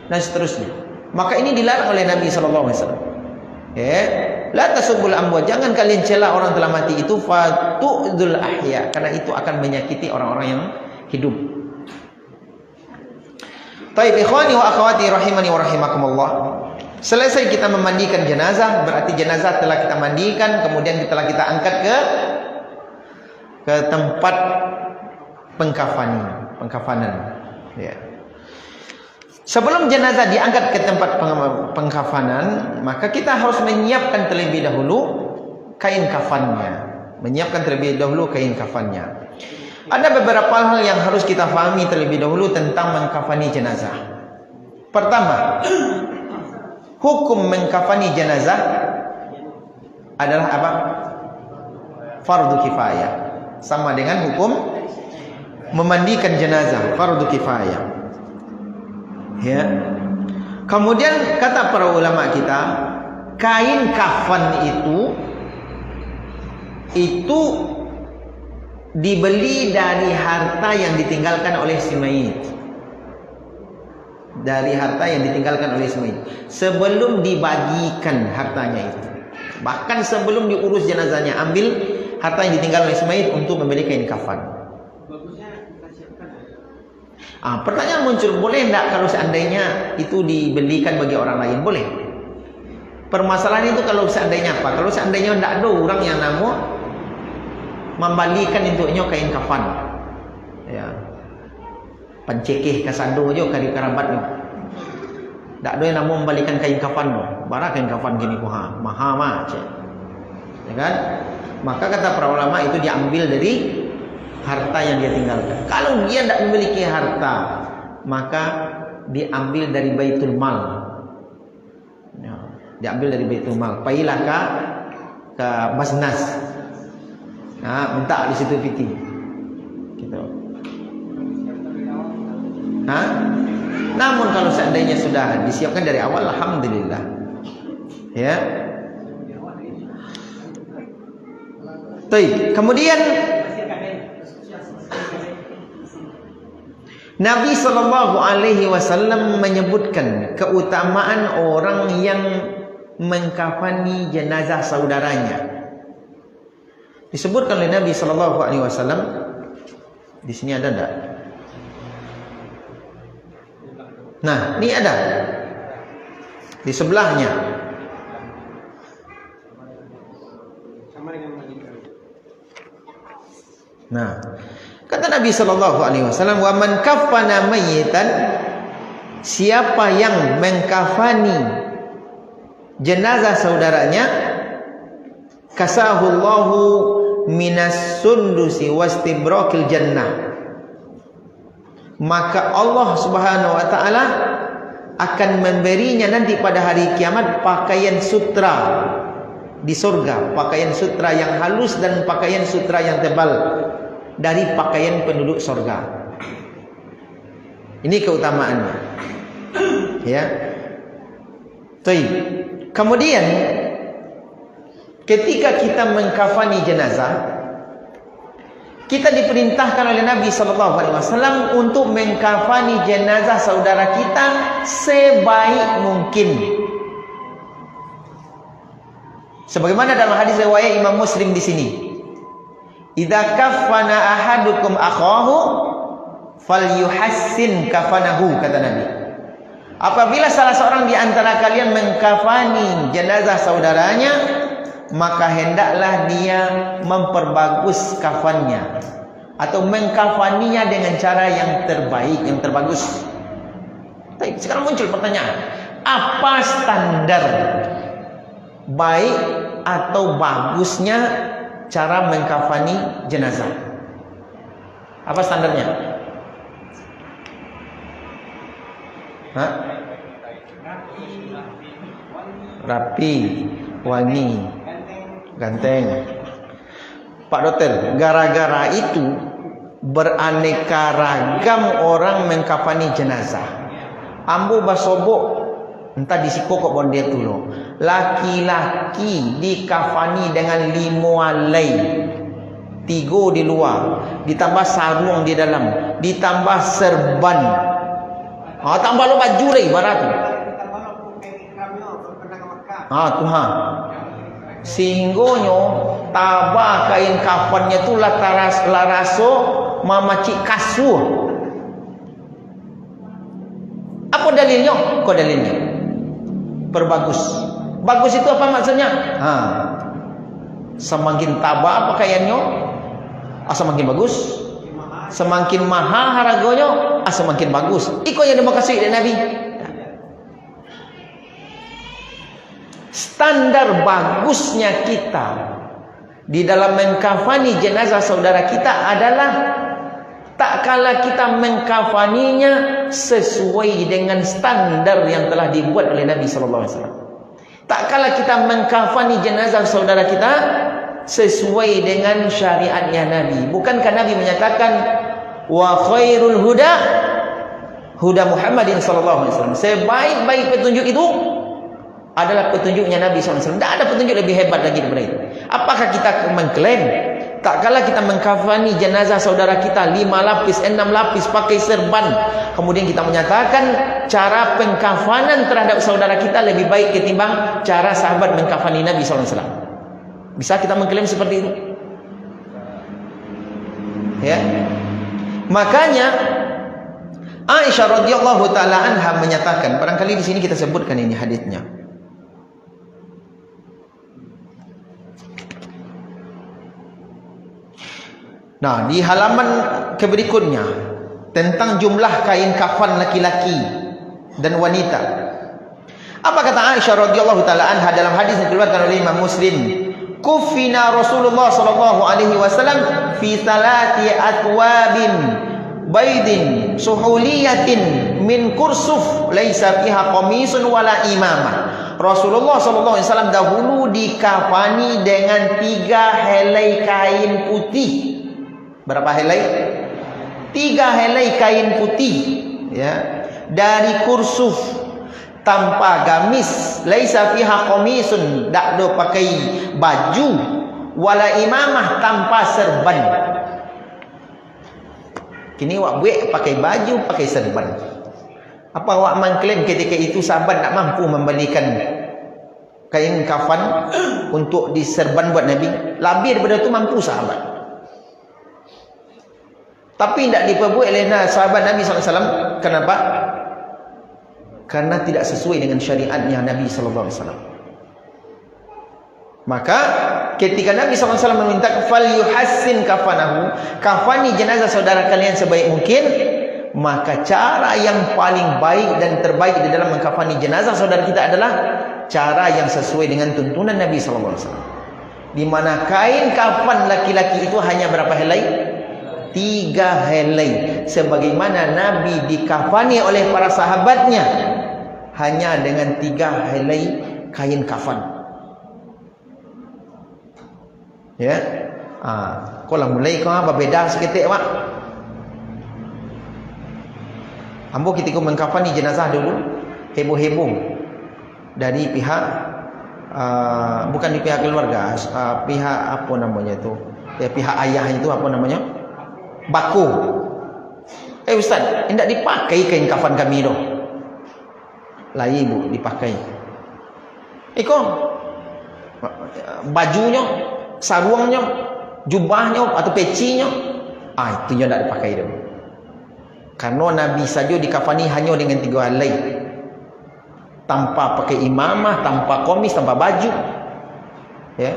dan seterusnya. Maka ini dilarang oleh Nabi sallallahu alaihi wasallam. Ya, la tasubul amwat, jangan kalian cela orang telah mati itu, fatu'dzul ahya, karena itu akan menyakiti orang-orang yang hidup. Taib ikhwani wa akhwati rahimani wa rahimakumullah. Selesai kita memandikan jenazah, berarti jenazah telah kita mandikan, kemudian telah kita angkat ke tempat pengkafanan. Ya. Sebelum jenazah diangkat ke tempat pengkafanan, maka kita harus menyiapkan terlebih dahulu kain kafannya. Menyiapkan terlebih dahulu kain kafannya. Ada beberapa hal yang harus kita fahami terlebih dahulu tentang mengkafani jenazah. Pertama, hukum mengkafani jenazah adalah apa? Fardu kifayah. Sama dengan hukum memandikan jenazah, fardu kifayah. Ya. Kemudian kata para ulama kita, kain kafan itu dibeli dari harta yang ditinggalkan oleh si mayit. Dari harta yang ditinggalkan oleh si mayit. Sebelum dibagikan hartanya itu. Bahkan sebelum diurus jenazahnya, ambil harta yang ditinggalkan oleh si mayit untuk membeli kain kafan. Pertanyaan muncul, boleh tidak kalau seandainya itu dibelikan bagi orang lain? Boleh. Permasalahan itu kalau seandainya apa? Kalau seandainya tidak ada orang yang membalikan untuknya kain kafan, ya, pencekih kasando je kari kerabatnya. Tak ada yang nama membalikan kain kafan no. Bara kain kafan gini mahal macam. Ya kan? Maka kata para ulama itu diambil dari harta yang dia tinggalkan. Kalau dia tidak memiliki harta, maka diambil dari Baitul Mal. Ya, diambil dari Baitul Mal. Pailah ke Basnas. Nah, minta di situ piti. Gitu. Namun kalau seandainya sudah disiapkan dari awal, alhamdulillah. Ya. Baik, kemudian Nabi sallallahu alaihi wasallam menyebutkan keutamaan orang yang mengkafani jenazah saudaranya. Disebutkan oleh Nabi sallallahu alaihi wasallam, di sini ada enggak? Nah, ini ada. Di sebelahnya. Nah, kata Nabi sallallahu alaihi wasallam, "Wa man kaffana mayyitan", siapa yang mengkafani jenazah saudaranya, kasahullahu minas sundusi wastibrakil jannah, maka Allah Subhanahu wa taala akan memberinya nanti pada hari kiamat pakaian sutra di surga, pakaian sutra yang halus dan pakaian sutra yang tebal dari pakaian penduduk surga. Ini keutamaannya. Ya. Baik. Kemudian ketika kita mengkafani jenazah, kita diperintahkan oleh Nabi sallallahu alaihi wasallam untuk mengkafani jenazah saudara kita sebaik mungkin. Sebagaimana dalam hadis riwayat Imam Muslim di sini, "Idza kaffana ahadukum akhahu falyuhassin kafanahu", kata Nabi. Apabila salah seorang di antara kalian mengkafani jenazah saudaranya, maka hendaklah dia memperbagus kafannya atau mengkafaninya dengan cara yang terbaik, yang terbagus. Tapi sekarang muncul pertanyaan, apa standar baik atau bagusnya cara mengkafani jenazah? Apa standarnya? Hah? Rapi, wangi, ganteng. Pak Dokter, gara-gara itu beraneka ragam orang mengkafani jenazah. Ambo basobok entah disiko kok bondet dulu. Laki-laki dikafani dengan 5 alai, 3 di luar, ditambah sarung di dalam, ditambah serban. Tambah lo baju lagi barat tu. Tuhan. Sehinggonyo tabah kain kafannya tu laraso mamacik kasur. Apa dalilnya? Kok dalilnya? Perbagus. Bagus itu apa maksudnya? Semakin tabah pakaiannya, semakin bagus. Semakin mahal harganya, semakin bagus. Iko yang dimaksud oleh Nabi. Standar bagusnya kita di dalam mengkafani jenazah saudara kita adalah tak kala kita mengkafaninya sesuai dengan standar yang telah dibuat oleh Nabi sallallahu alaihi wasallam. Tak kala kita mengkafani jenazah saudara kita sesuai dengan syariatnya Nabi. Bukankah Nabi menyatakan wa khairul huda huda Muhammadin sallallahu alaihi wasallam. Sebaik-baik petunjuk itu adalah petunjuknya Nabi sallallahu alaihi wasallam. Tidak ada petunjuk lebih hebat lagi daripada itu. Apakah kita mengklaim tak kala kita mengkafani jenazah saudara kita 5 lapis, 6 lapis pakai serban, kemudian kita menyatakan cara pengkafanan terhadap saudara kita lebih baik ketimbang cara sahabat mengkafani Nabi sallallahu alaihi wasallam? Bisa kita mengklaim seperti itu? Ya. Makanya Aisyah radhiyallahu taala anha menyatakan, barangkali di sini kita sebutkan ini hadisnya. Nah, di halaman keberikutnya tentang jumlah kain kafan laki-laki dan wanita. Apa kata Aisyah radhiyallahu taala anha dalam hadis yang diriwayatkan oleh Imam Muslim? Kufina Rasulullah sallallahu alaihi wasallam fi salati athwabin baydin suhuliyatin min kursuf laisa fiha qamisun wala imamah. Rasulullah sallallahu alaihi wasallam dahulu dikafani dengan 3 helai kain putih. Berapa helai? 3 helai kain putih, ya, dari kursuf, tanpa gamis, laisa fiha qamisun, dak do pakai baju, wala imamah, tanpa serban. Kini wak buat pakai baju, pakai serban. Apa wak mengklaim ketika itu sahabat tak mampu membelikan kain kafan untuk diserban buat Nabi? Lebih daripada itu mampu sahabat. Tapi tidak diperbuat oleh sahabat Nabi SAW. Kenapa? Karena tidak sesuai dengan syariatnya Nabi SAW. Maka ketika Nabi SAW meminta fal yuhassin kafanahu, kafani jenazah saudara kalian sebaik mungkin, maka cara yang paling baik dan terbaik di dalam mengkafani jenazah saudara kita adalah cara yang sesuai dengan tuntunan Nabi SAW. Di mana kain kafan laki-laki itu hanya berapa helai? 3 helai. Sebagaimana Nabi dikafani oleh para sahabatnya hanya dengan 3 helai kain kafan. Ya. Kalau mulai kau apa beda seketik mak. Ambo ketika mengkafani jenazah dulu heboh-heboh dari pihak bukan di pihak keluarga, pihak apa namanya itu? Ya, pihak ayah itu apa namanya? Baku. Ustaz, tidak dipakai kain kafan kami doh. Lah ibu dipakai. Iko bajunya, sarungnya, jubahnya atau pecinya, itu yang tidak dipakai doh. Karena Nabi saja dikafani hanya dengan 3 helai. tanpa pakai imamah, tanpa komis, tanpa baju. Ya.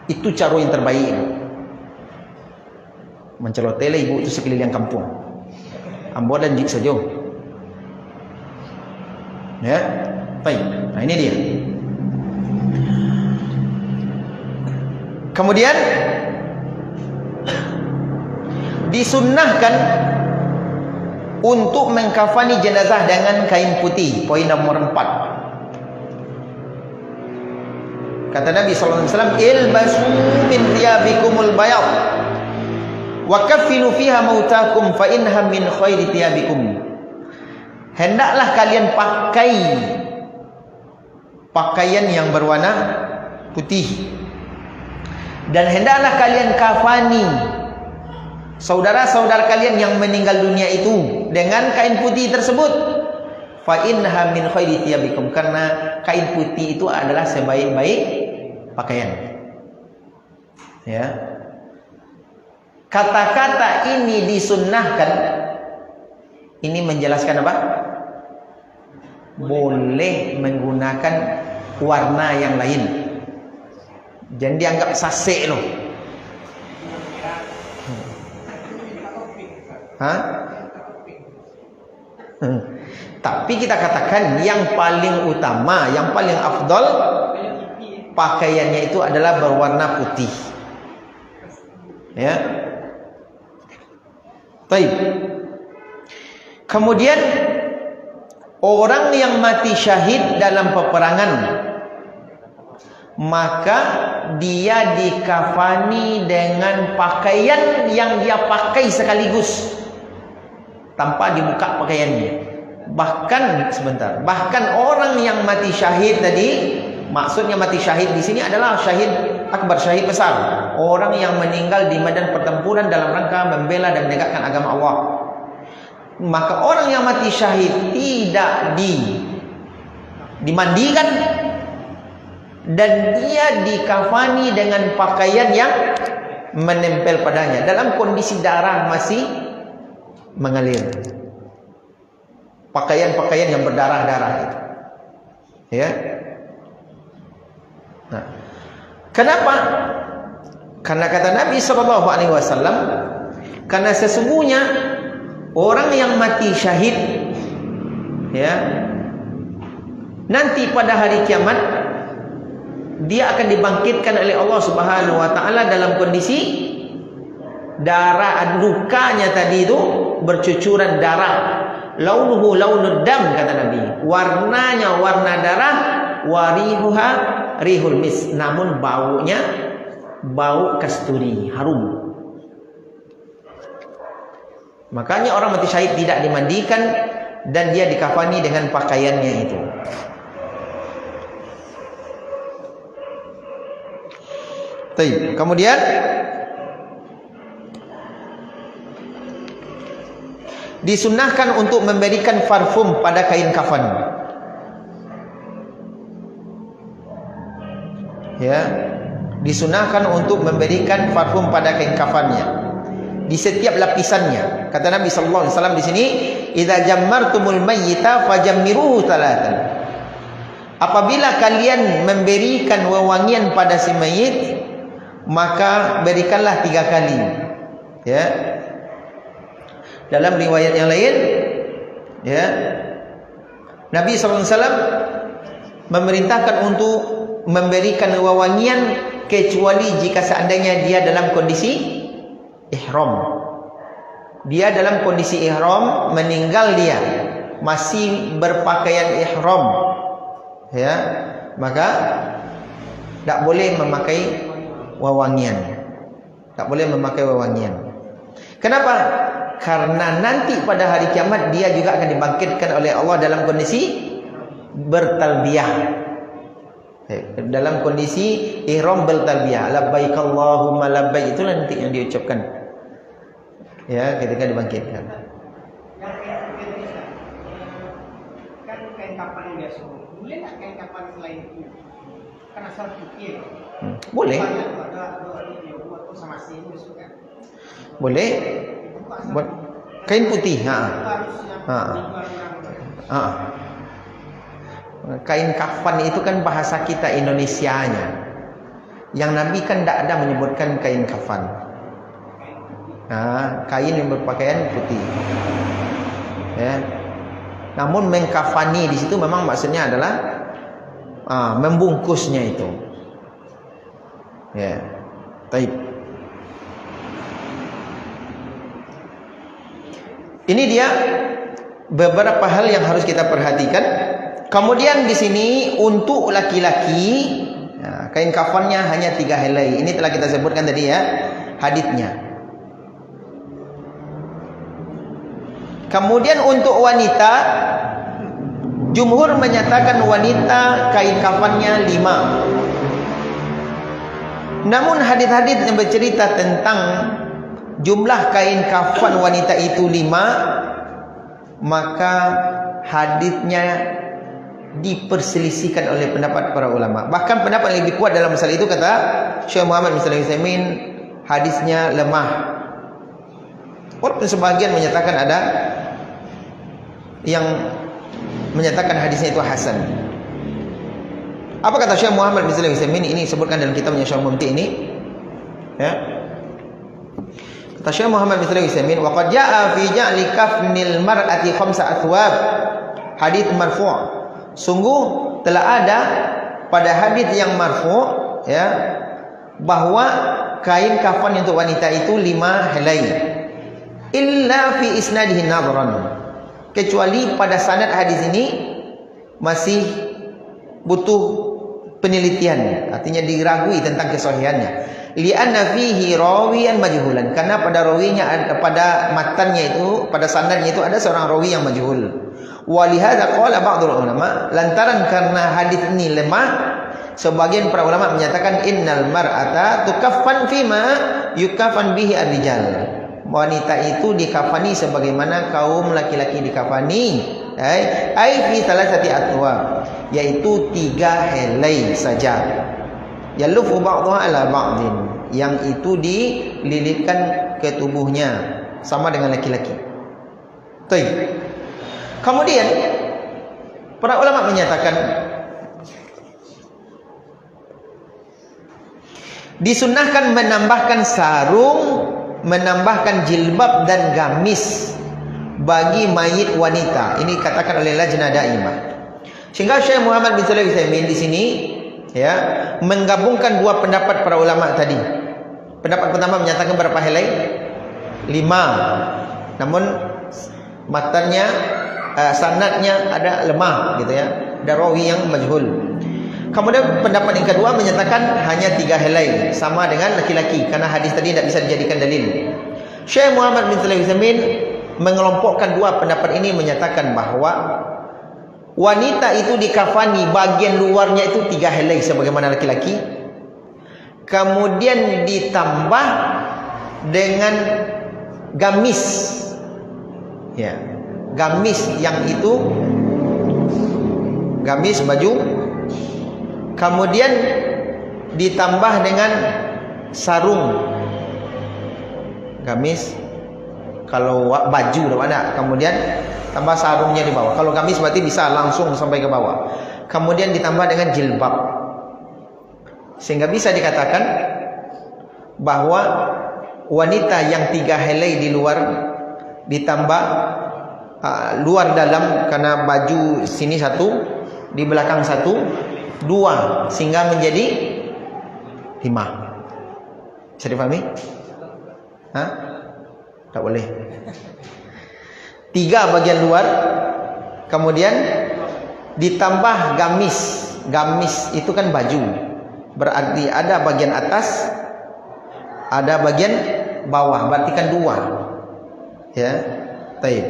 Itu cara yang terbaik. Mencelotele ibu itu sekeliling kampung. Ambo dan jik saja. Ya. Baik. Nah, ini dia. Kemudian disunnahkan untuk mengkafani jenazah dengan kain putih. Poin nomor 4. Kata Nabi SAW, ilbasu min thiyabikumul bayad wa kaffinu fiha mautakum fa inha min khairi thiyabikum. Hendaklah kalian pakai pakaian yang berwarna putih, dan hendaklah kalian kafani saudara-saudara kalian yang meninggal dunia itu dengan kain putih tersebut. Fa inha min khairi thiyabikum, karena kain putih itu adalah sebaik-baik pakaian. Ya. Kata-kata ini disunnahkan. Ini menjelaskan apa? Boleh menggunakan warna yang lain. Jangan dianggap sasek loh. Hah? Tapi kita katakan yang paling utama, yang paling afdal, pakaiannya itu adalah berwarna putih. Ya. Baik. Kemudian orang yang mati syahid dalam peperangan, maka dia dikafani dengan pakaian yang dia pakai sekaligus, tanpa dibuka pakaiannya. Bahkan orang yang mati syahid tadi, maksudnya mati syahid di sini adalah syahid akbar, syahid besar, orang yang meninggal di medan pertempuran dalam rangka membela dan menegakkan agama Allah. Maka orang yang mati syahid tidak dimandikan, dan dia dikafani dengan pakaian yang menempel padanya dalam kondisi darah masih mengalir. Pakaian-pakaian yang berdarah-darah itu. Ya. Nah, kenapa? Karena kata Nabi SAW, karena sesungguhnya orang yang mati syahid, ya, nanti pada hari kiamat dia akan dibangkitkan oleh Allah Subhanahu wa taala dalam kondisi darah, lukanya tadi itu bercucuran darah. Launuhu launud dam, kata Nabi. Warnanya warna darah, warihuha rihul mis, namun baunya bau kasturi, harum. Makanya orang mati syahid tidak dimandikan dan dia dikafani dengan pakaiannya itu. Kemudian disunnahkan untuk memberikan parfum pada kain kafan. Ya, disunnahkan untuk memberikan parfum pada kain kafannya di setiap lapisannya. Kata Nabi sallallahu alaihi wasallam di sini, "Idza jammartumul mayyita fajammiruhu thalathan." Apabila kalian memberikan wewangian pada si mayit, maka berikanlah 3 kali. Ya. Dalam riwayat yang lain, ya, Nabi SAW memerintahkan untuk memberikan wewangian kecuali jika seandainya dia dalam kondisi ihram. Dia dalam kondisi ihram, meninggal dia masih berpakaian ihram, ya, maka tak boleh memakai wewangian. Tak boleh memakai wewangian. Kenapa? Karena nanti pada hari kiamat dia juga akan dibangkitkan oleh Allah dalam kondisi bertalbiyah, dalam kondisi ihram bertalbiyah, labbaik Allahumma labbaik, itulah nanti yang diucapkan, ya, ketika dibangkitkan. Kan kain kapan yang biasa, boleh tak kain kapan selain itu? Karena asal putih. Boleh. Sama sini kan. Boleh. Kain putih, Kain kafan itu kan bahasa kita Indonesianya. Yang Nabi kan tidak ada menyebutkan kain kafan. Kain yang berpakaian putih. Ya. Namun mengkafani di situ memang maksudnya adalah membungkusnya itu. Ya. Baik. Ini dia beberapa hal yang harus kita perhatikan. Kemudian di sini untuk laki-laki, kain kafannya hanya 3 helai. Ini telah kita sebutkan tadi ya, hadisnya. Kemudian untuk wanita, jumhur menyatakan wanita kain kafannya 5. Namun hadis-hadis yang bercerita tentang jumlah kain kafan wanita itu 5, maka hadisnya diperselisihkan oleh pendapat para ulama. Bahkan pendapat yang lebih kuat dalam masalah itu kata Syekh Muhammad bin Shalih Al-Utsaimin, hadisnya lemah. Walaupun sebagian menyatakan ada yang menyatakan hadisnya itu hasan. Apa kata Syekh Muhammad bin Shalih Al-Utsaimin? Ini disebutkan dalam kitabnya Syarh Mumti ini. Ya. Kata Syekh Muhammad bin Shalih Al-Utsaimin, "Wa qad jaa'a fi ja'li kafnil mar'ati 5 athwab." Hadis marfu'. Sungguh telah ada pada hadis yang marfu' ya, bahwa kain kafan untuk wanita itu 5 helai. Illa fi isnadihi nadhran. Kecuali pada sanad hadis ini masih butuh penelitian, artinya diragui tentang kesahihannya. Li'anna fihi rawiyan majhulan, karena pada rawinya, pada matannya itu, pada sanadnya itu ada seorang rawi yang majhul. Walihada qala ba'dul ulama, lantaran karena hadis ini lemah, sebagian para ulama menyatakan innal mar'ata tukaffan fima yukafan bihi ar-rijal. Wanita itu dikafani sebagaimana kaum laki-laki dikafani. Ai fi thalathati atwa, yaitu 3 helai saja. Yalufu ba'dhuha ala ba'dhin, yang itu dililitkan ke tubuhnya sama dengan laki-laki. Baik. Kemudian para ulama menyatakan disunnahkan menambahkan sarung, menambahkan jilbab dan gamis bagi mayit wanita. Ini katakan oleh Lajnah Daimah. Sehingga Syekh Muhammad bin Shalih Al-Utsaimin di sini ya menggabungkan 2 pendapat para ulama tadi. Pendapat pertama menyatakan berapa helai? 5. Namun matanya, sanadnya ada lemah gitu ya, ada rawi yang majhul. Kemudian pendapat yang kedua menyatakan hanya 3 helai, sama dengan laki-laki, karena hadis tadi tidak bisa dijadikan dalil. Syekh Muhammad bin Shalih Al-Utsaimin mengelompokkan 2 pendapat ini, menyatakan bahwa wanita itu dikafani bagian luarnya itu 3 helai sebagaimana laki-laki, kemudian ditambah dengan gamis, ya, gamis yang itu gamis baju, kemudian ditambah dengan sarung. Gamis kalau baju udah ada, kemudian tambah sarungnya di bawah. Kalau gamis berarti bisa langsung sampai ke bawah. Kemudian ditambah dengan jilbab, sehingga bisa dikatakan bahwa wanita yang 3 helai di luar ditambah luar dalam, karena baju sini 1, di belakang 1, 2, sehingga menjadi 5. Bisa dipahami? Tak boleh. 3 bagian luar, kemudian ditambah gamis. Gamis itu kan baju, berarti ada bagian atas, ada bagian bawah, berarti kan 2. Ya, baik.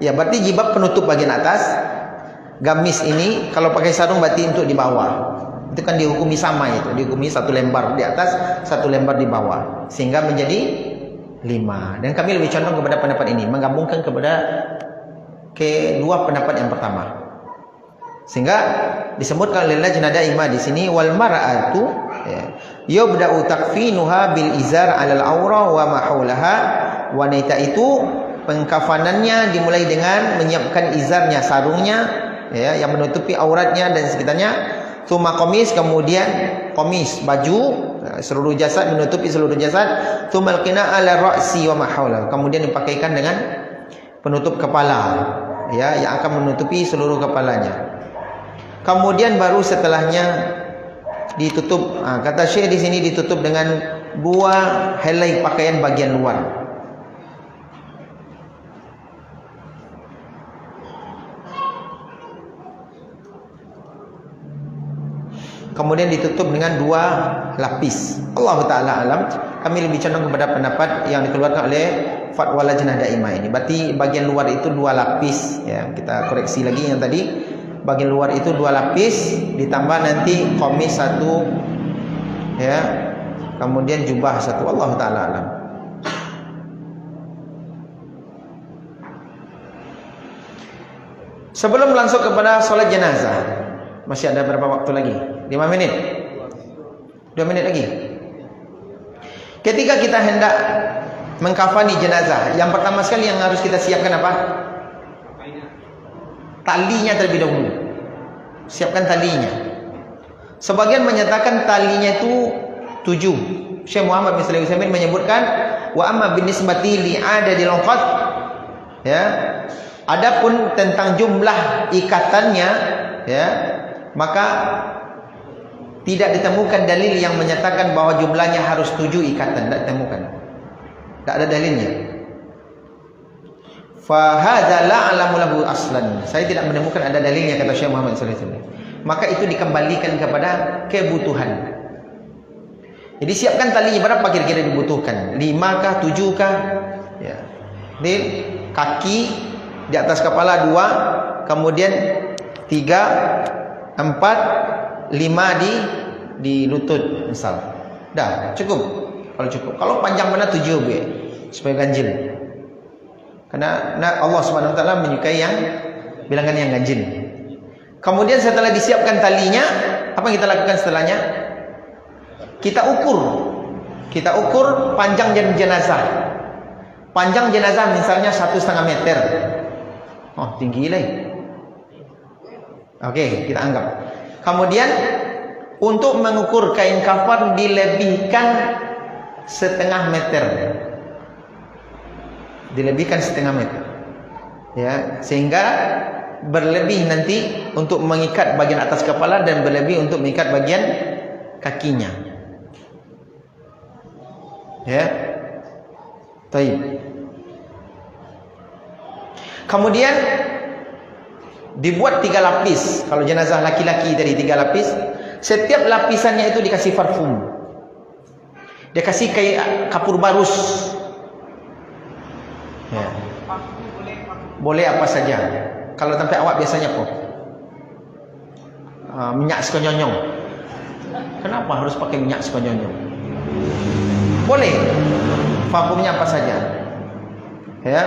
Ya, berarti jilbab penutup bagian atas. Gamis ini kalau pakai sarung berarti untuk di bawah. Itu kan dihukumi sama, itu dihukumi 1 lembar di atas, 1 lembar di bawah, sehingga menjadi 5. Dan kami lebih condong kepada pendapat ini, menggabungkan kepada kedua pendapat yang pertama. Sehingga disebutkan oleh Lajnah Daimah di sini, wal mar'atu yubda'u takfinuha bil izar 'alal aura wa ma haulaha. Wanita itu pengkafanannya dimulai dengan menyiapkan izarnya, sarungnya, ya, yang menutupi auratnya dan sekitarnya. Tsumma qamis, kemudian qamis, baju, seluruh jasad, menutupi seluruh jasad. Tsumma al-qina'a ala ra'si wa ma haula, kemudian dipakaikan dengan penutup kepala, ya, yang akan menutupi seluruh kepalanya. Kemudian baru setelahnya ditutup. Kata Syekh di sini ditutup dengan 2 helai pakaian bagian luar. Kemudian ditutup dengan 2 lapis. Allah Ta'ala alam. Kami lebih condong kepada pendapat yang dikeluarkan oleh Fatwa Lajnah Daimah ini. Berarti bagian luar itu 2 lapis, ya. Kita koreksi lagi yang tadi. Bagian luar itu 2 lapis, ditambah nanti qamis 1, ya. Kemudian jubah 1. Allah Ta'ala alam. Sebelum langsung kepada solat jenazah, masih ada berapa waktu lagi? 5 menit? 2 menit lagi. Ketika kita hendak mengkafani jenazah, yang pertama sekali yang harus kita siapkan apa? Talinya terlebih dahulu. Siapkan talinya. Sebagian menyatakan talinya itu 7. Syekh Muhammad bin Shalih Al-Utsaimin menyebutkan wa amma binisbati li'adadil uqad, ya. Adapun tentang jumlah ikatannya, ya, maka tidak ditemukan dalil yang menyatakan bahwa jumlahnya harus 7 ikatan. Tidak ditemukan. Tidak ada dalilnya. Fa hadza la a'lamu lahu aslan. Saya tidak menemukan ada dalilnya, kata Syekh Muhammad sallallahu alaihi wasallam. Maka itu dikembalikan kepada kebutuhan. Jadi siapkan tali berapa kira-kira dibutuhkan? 5 kah, 7 kah? Ya. Di kaki, di atas kepala 2, kemudian 3, 4, 5 di lutut misal. Dah, cukup. Kalau cukup. Kalau panjang mana 7 supaya ganjil. Karena Allah Subhanahu wa taala menyukai yang bilangan yang ganjil. Kemudian setelah disiapkan talinya, apa yang kita lakukan setelahnya? Kita ukur panjang jenazah. Panjang jenazah misalnya 1,5 meter. Oh, tinggi lah. Oke, kita anggap. Kemudian untuk mengukur kain kafan dilebihkan 0,5 meter. Dilebihkan 0,5 meter. Ya, sehingga berlebih nanti untuk mengikat bagian atas kepala dan berlebih untuk mengikat bagian kakinya. Ya. Baik. Kemudian dibuat 3 lapis. Kalau jenazah laki-laki dari 3 lapis, setiap lapisannya itu dikasih parfum. Dia kasih kayak kapur barus. Ya. Boleh apa saja. Kalau sampai awak biasanya apa? Minyak sekonyonyong. Kenapa harus pakai minyak sekonyonyong? Boleh. Parfumnya apa saja. Ya.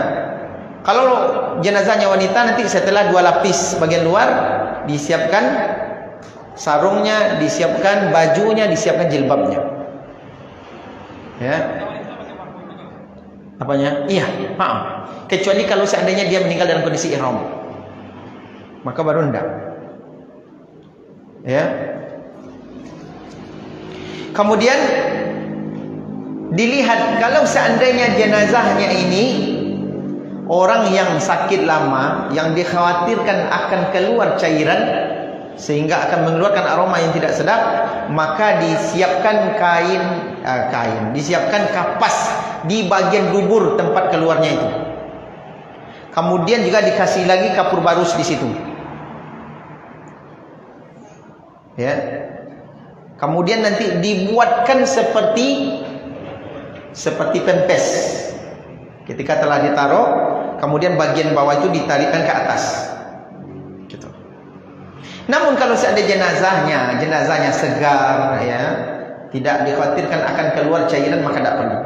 Kalau jenazahnya wanita, nanti setelah 2 lapis bagian luar disiapkan sarungnya, disiapkan bajunya, disiapkan jilbabnya. Ya. Apanya? Iya, maaf. Kecuali kalau seandainya dia meninggal dalam kondisi ihram, maka baru hendak. Ya. Kemudian dilihat kalau seandainya jenazahnya ini orang yang sakit lama, yang dikhawatirkan akan keluar cairan sehingga akan mengeluarkan aroma yang tidak sedap, maka disiapkan disiapkan kapas di bagian dubur tempat keluarnya itu. Kemudian juga dikasih lagi kapur barus di situ. Ya. Kemudian nanti dibuatkan seperti pempes. Ketika telah ditaruh, kemudian bagian bawah itu ditarikkan ke atas. Gitu. Namun kalau seandainya jenazahnya segar, ya, tidak dikhawatirkan akan keluar cairan, maka tidak perlu.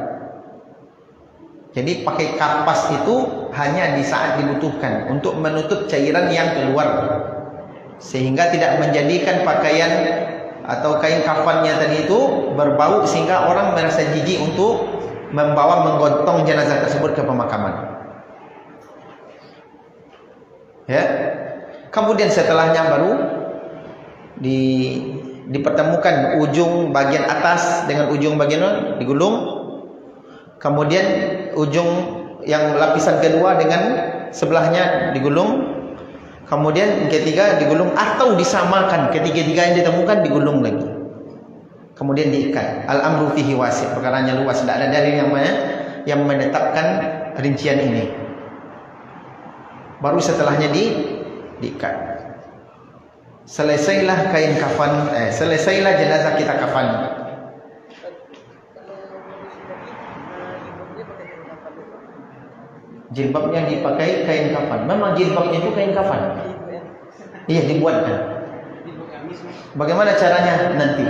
Jadi pakai kapas itu hanya di saat dibutuhkan untuk menutup cairan yang keluar, sehingga tidak menjadikan pakaian atau kain kafannya tadi itu berbau sehingga orang merasa jijik untuk menggotong jenazah tersebut ke pemakaman. Ya. Kemudian setelahnya baru dipertemukan ujung bagian atas dengan ujung bagian digulung. Kemudian ujung yang lapisan kedua dengan sebelahnya digulung. Kemudian ketiga digulung atau disamakan, ketiga-tiga yang ditemukan digulung lagi. Kemudian diikat. Al-amru fihi wasi', perkaranya luas, tidak ada dalil yang menetapkan rincian ini. Baru setelahnya diikat. Selesailah kain kafan, selesailah jenazah kita kafan. Jilbabnya dipakai kain kafan. Memang jilbabnya itu kain kafan. Iya, dibuatkan. Bagaimana caranya nanti?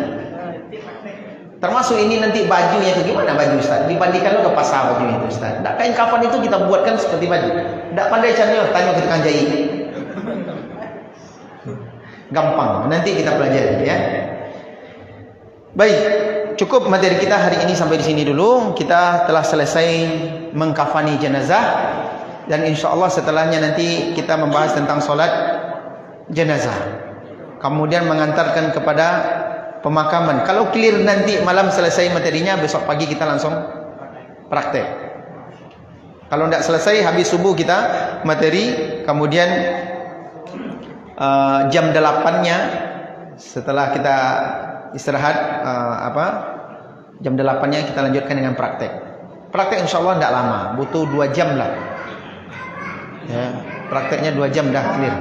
Termasuk ini nanti bajunya itu gimana baju Ustaz? Dibandingkan lo ke pasar baju itu Ustaz. Nggak, kain kafan itu kita buatkan seperti baju. Nggak pandai caranya, tanya ke tukang jahit. Gampang, nanti kita pelajari ya. Baik, cukup materi kita hari ini sampai di sini dulu. Kita telah selesai mengkafani jenazah dan insya Allah setelahnya nanti kita membahas tentang solat jenazah. Kemudian mengantarkan kepada pemakaman. Kalau clear nanti malam selesai materinya, besok pagi kita langsung praktek. Kalau tidak selesai habis subuh kita materi, kemudian jam 8-nya setelah kita istirahat jam 8-nya kita lanjutkan dengan praktek. Praktek insya Allah tidak lama, butuh 2 jam lah. Ya, prakteknya 2 jam dah clear.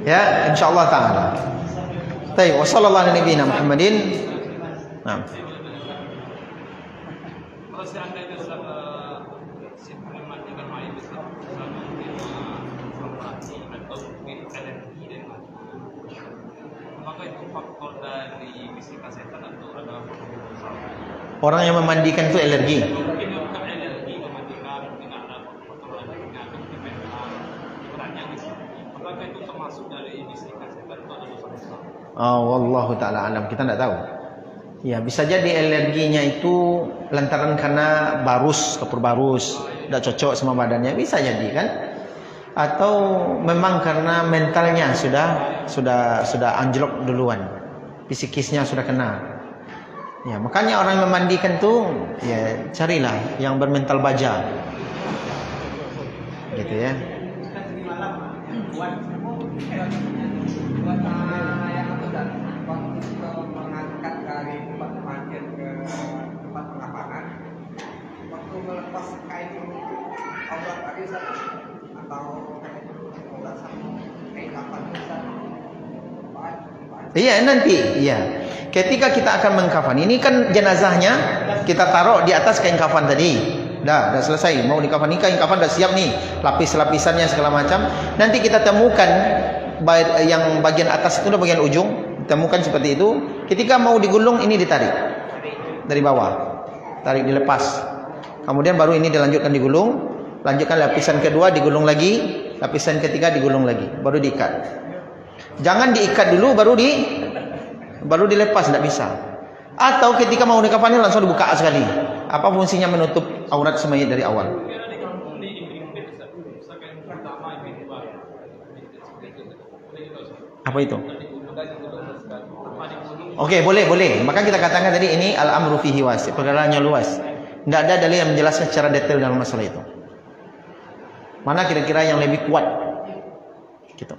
Ya, insya Allah taala. Baik, wassallallahu ala nabiyina Muhammadin. Nah. Kalau seandainya si matikan mayat itu atau energi dan maka itu faktor dari fisika setan atau ada faktor Orang yang memandikan itu alergi. mungkin bukan energi mematikan, mungkin ada faktor lainnya atau mental beratnya gitu. Apakah itu termasuk dari fisika setan atau ada dosa besar? Wallahu taala alam, kita tidak tahu. Ya, bisa jadi alerginya itu lantaran karena kapur barus, tidak cocok sama badannya, bisa jadi kan? Atau memang karena mentalnya sudah anjlok duluan, psikisnya sudah kena. Ya, makanya orang memandikan tuh ya carilah yang bermental baja, gitu ya. Mengangkat dari tempat kematian ke tempat pengapanan, waktu melepas kain aurat tadi atau kain kafan Iya nanti, iya. Ketika kita akan mengkafan, ini kan jenazahnya kita taruh di atas kain kafan tadi. Dah selesai. Mau dikafani kain kafan dah siap nih, lapis-lapisannya segala macam. Nanti kita temukan yang bagian atas itu, bagian ujung, temukan seperti itu. Ketika mau digulung ini ditarik dari bawah, tarik dilepas. Kemudian baru ini dilanjutkan digulung, lanjutkan lapisan kedua digulung lagi, lapisan ketiga digulung lagi, baru diikat. Jangan diikat dulu baru dilepas, tidak bisa. Atau ketika mau dikafani langsung dibuka sekali. Apa fungsinya menutup aurat semayit dari awal? Apa itu? Oke, boleh. Maka kita katakan tadi ini al-amru fihi wasi', perkaranya luas. Tidak ada dalil yang menjelaskan secara detail dalam masalah itu. Mana kira-kira yang lebih kuat? Gitu.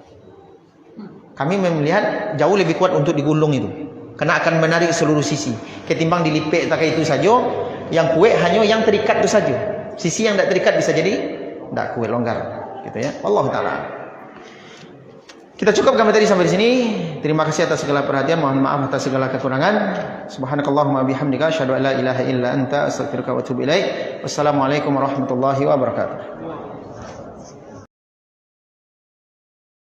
Kami melihat jauh lebih kuat untuk digulung itu, karena akan menarik seluruh sisi. Ketimbang dilipet tak itu saja, yang kuat hanya yang terikat itu saja. Sisi yang tidak terikat bisa jadi tidak kuat, longgar, gitu ya. Allah taala. Kita cukupkan materi sampai di sini. Terima kasih atas segala perhatian. Mohon maaf atas segala kekurangan. Subhanakallahumma bihamdika asyhadu an la ilaha illa anta astaghfiruka wa atubu ilaik. Wassalamualaikum warahmatullahi wabarakatuh.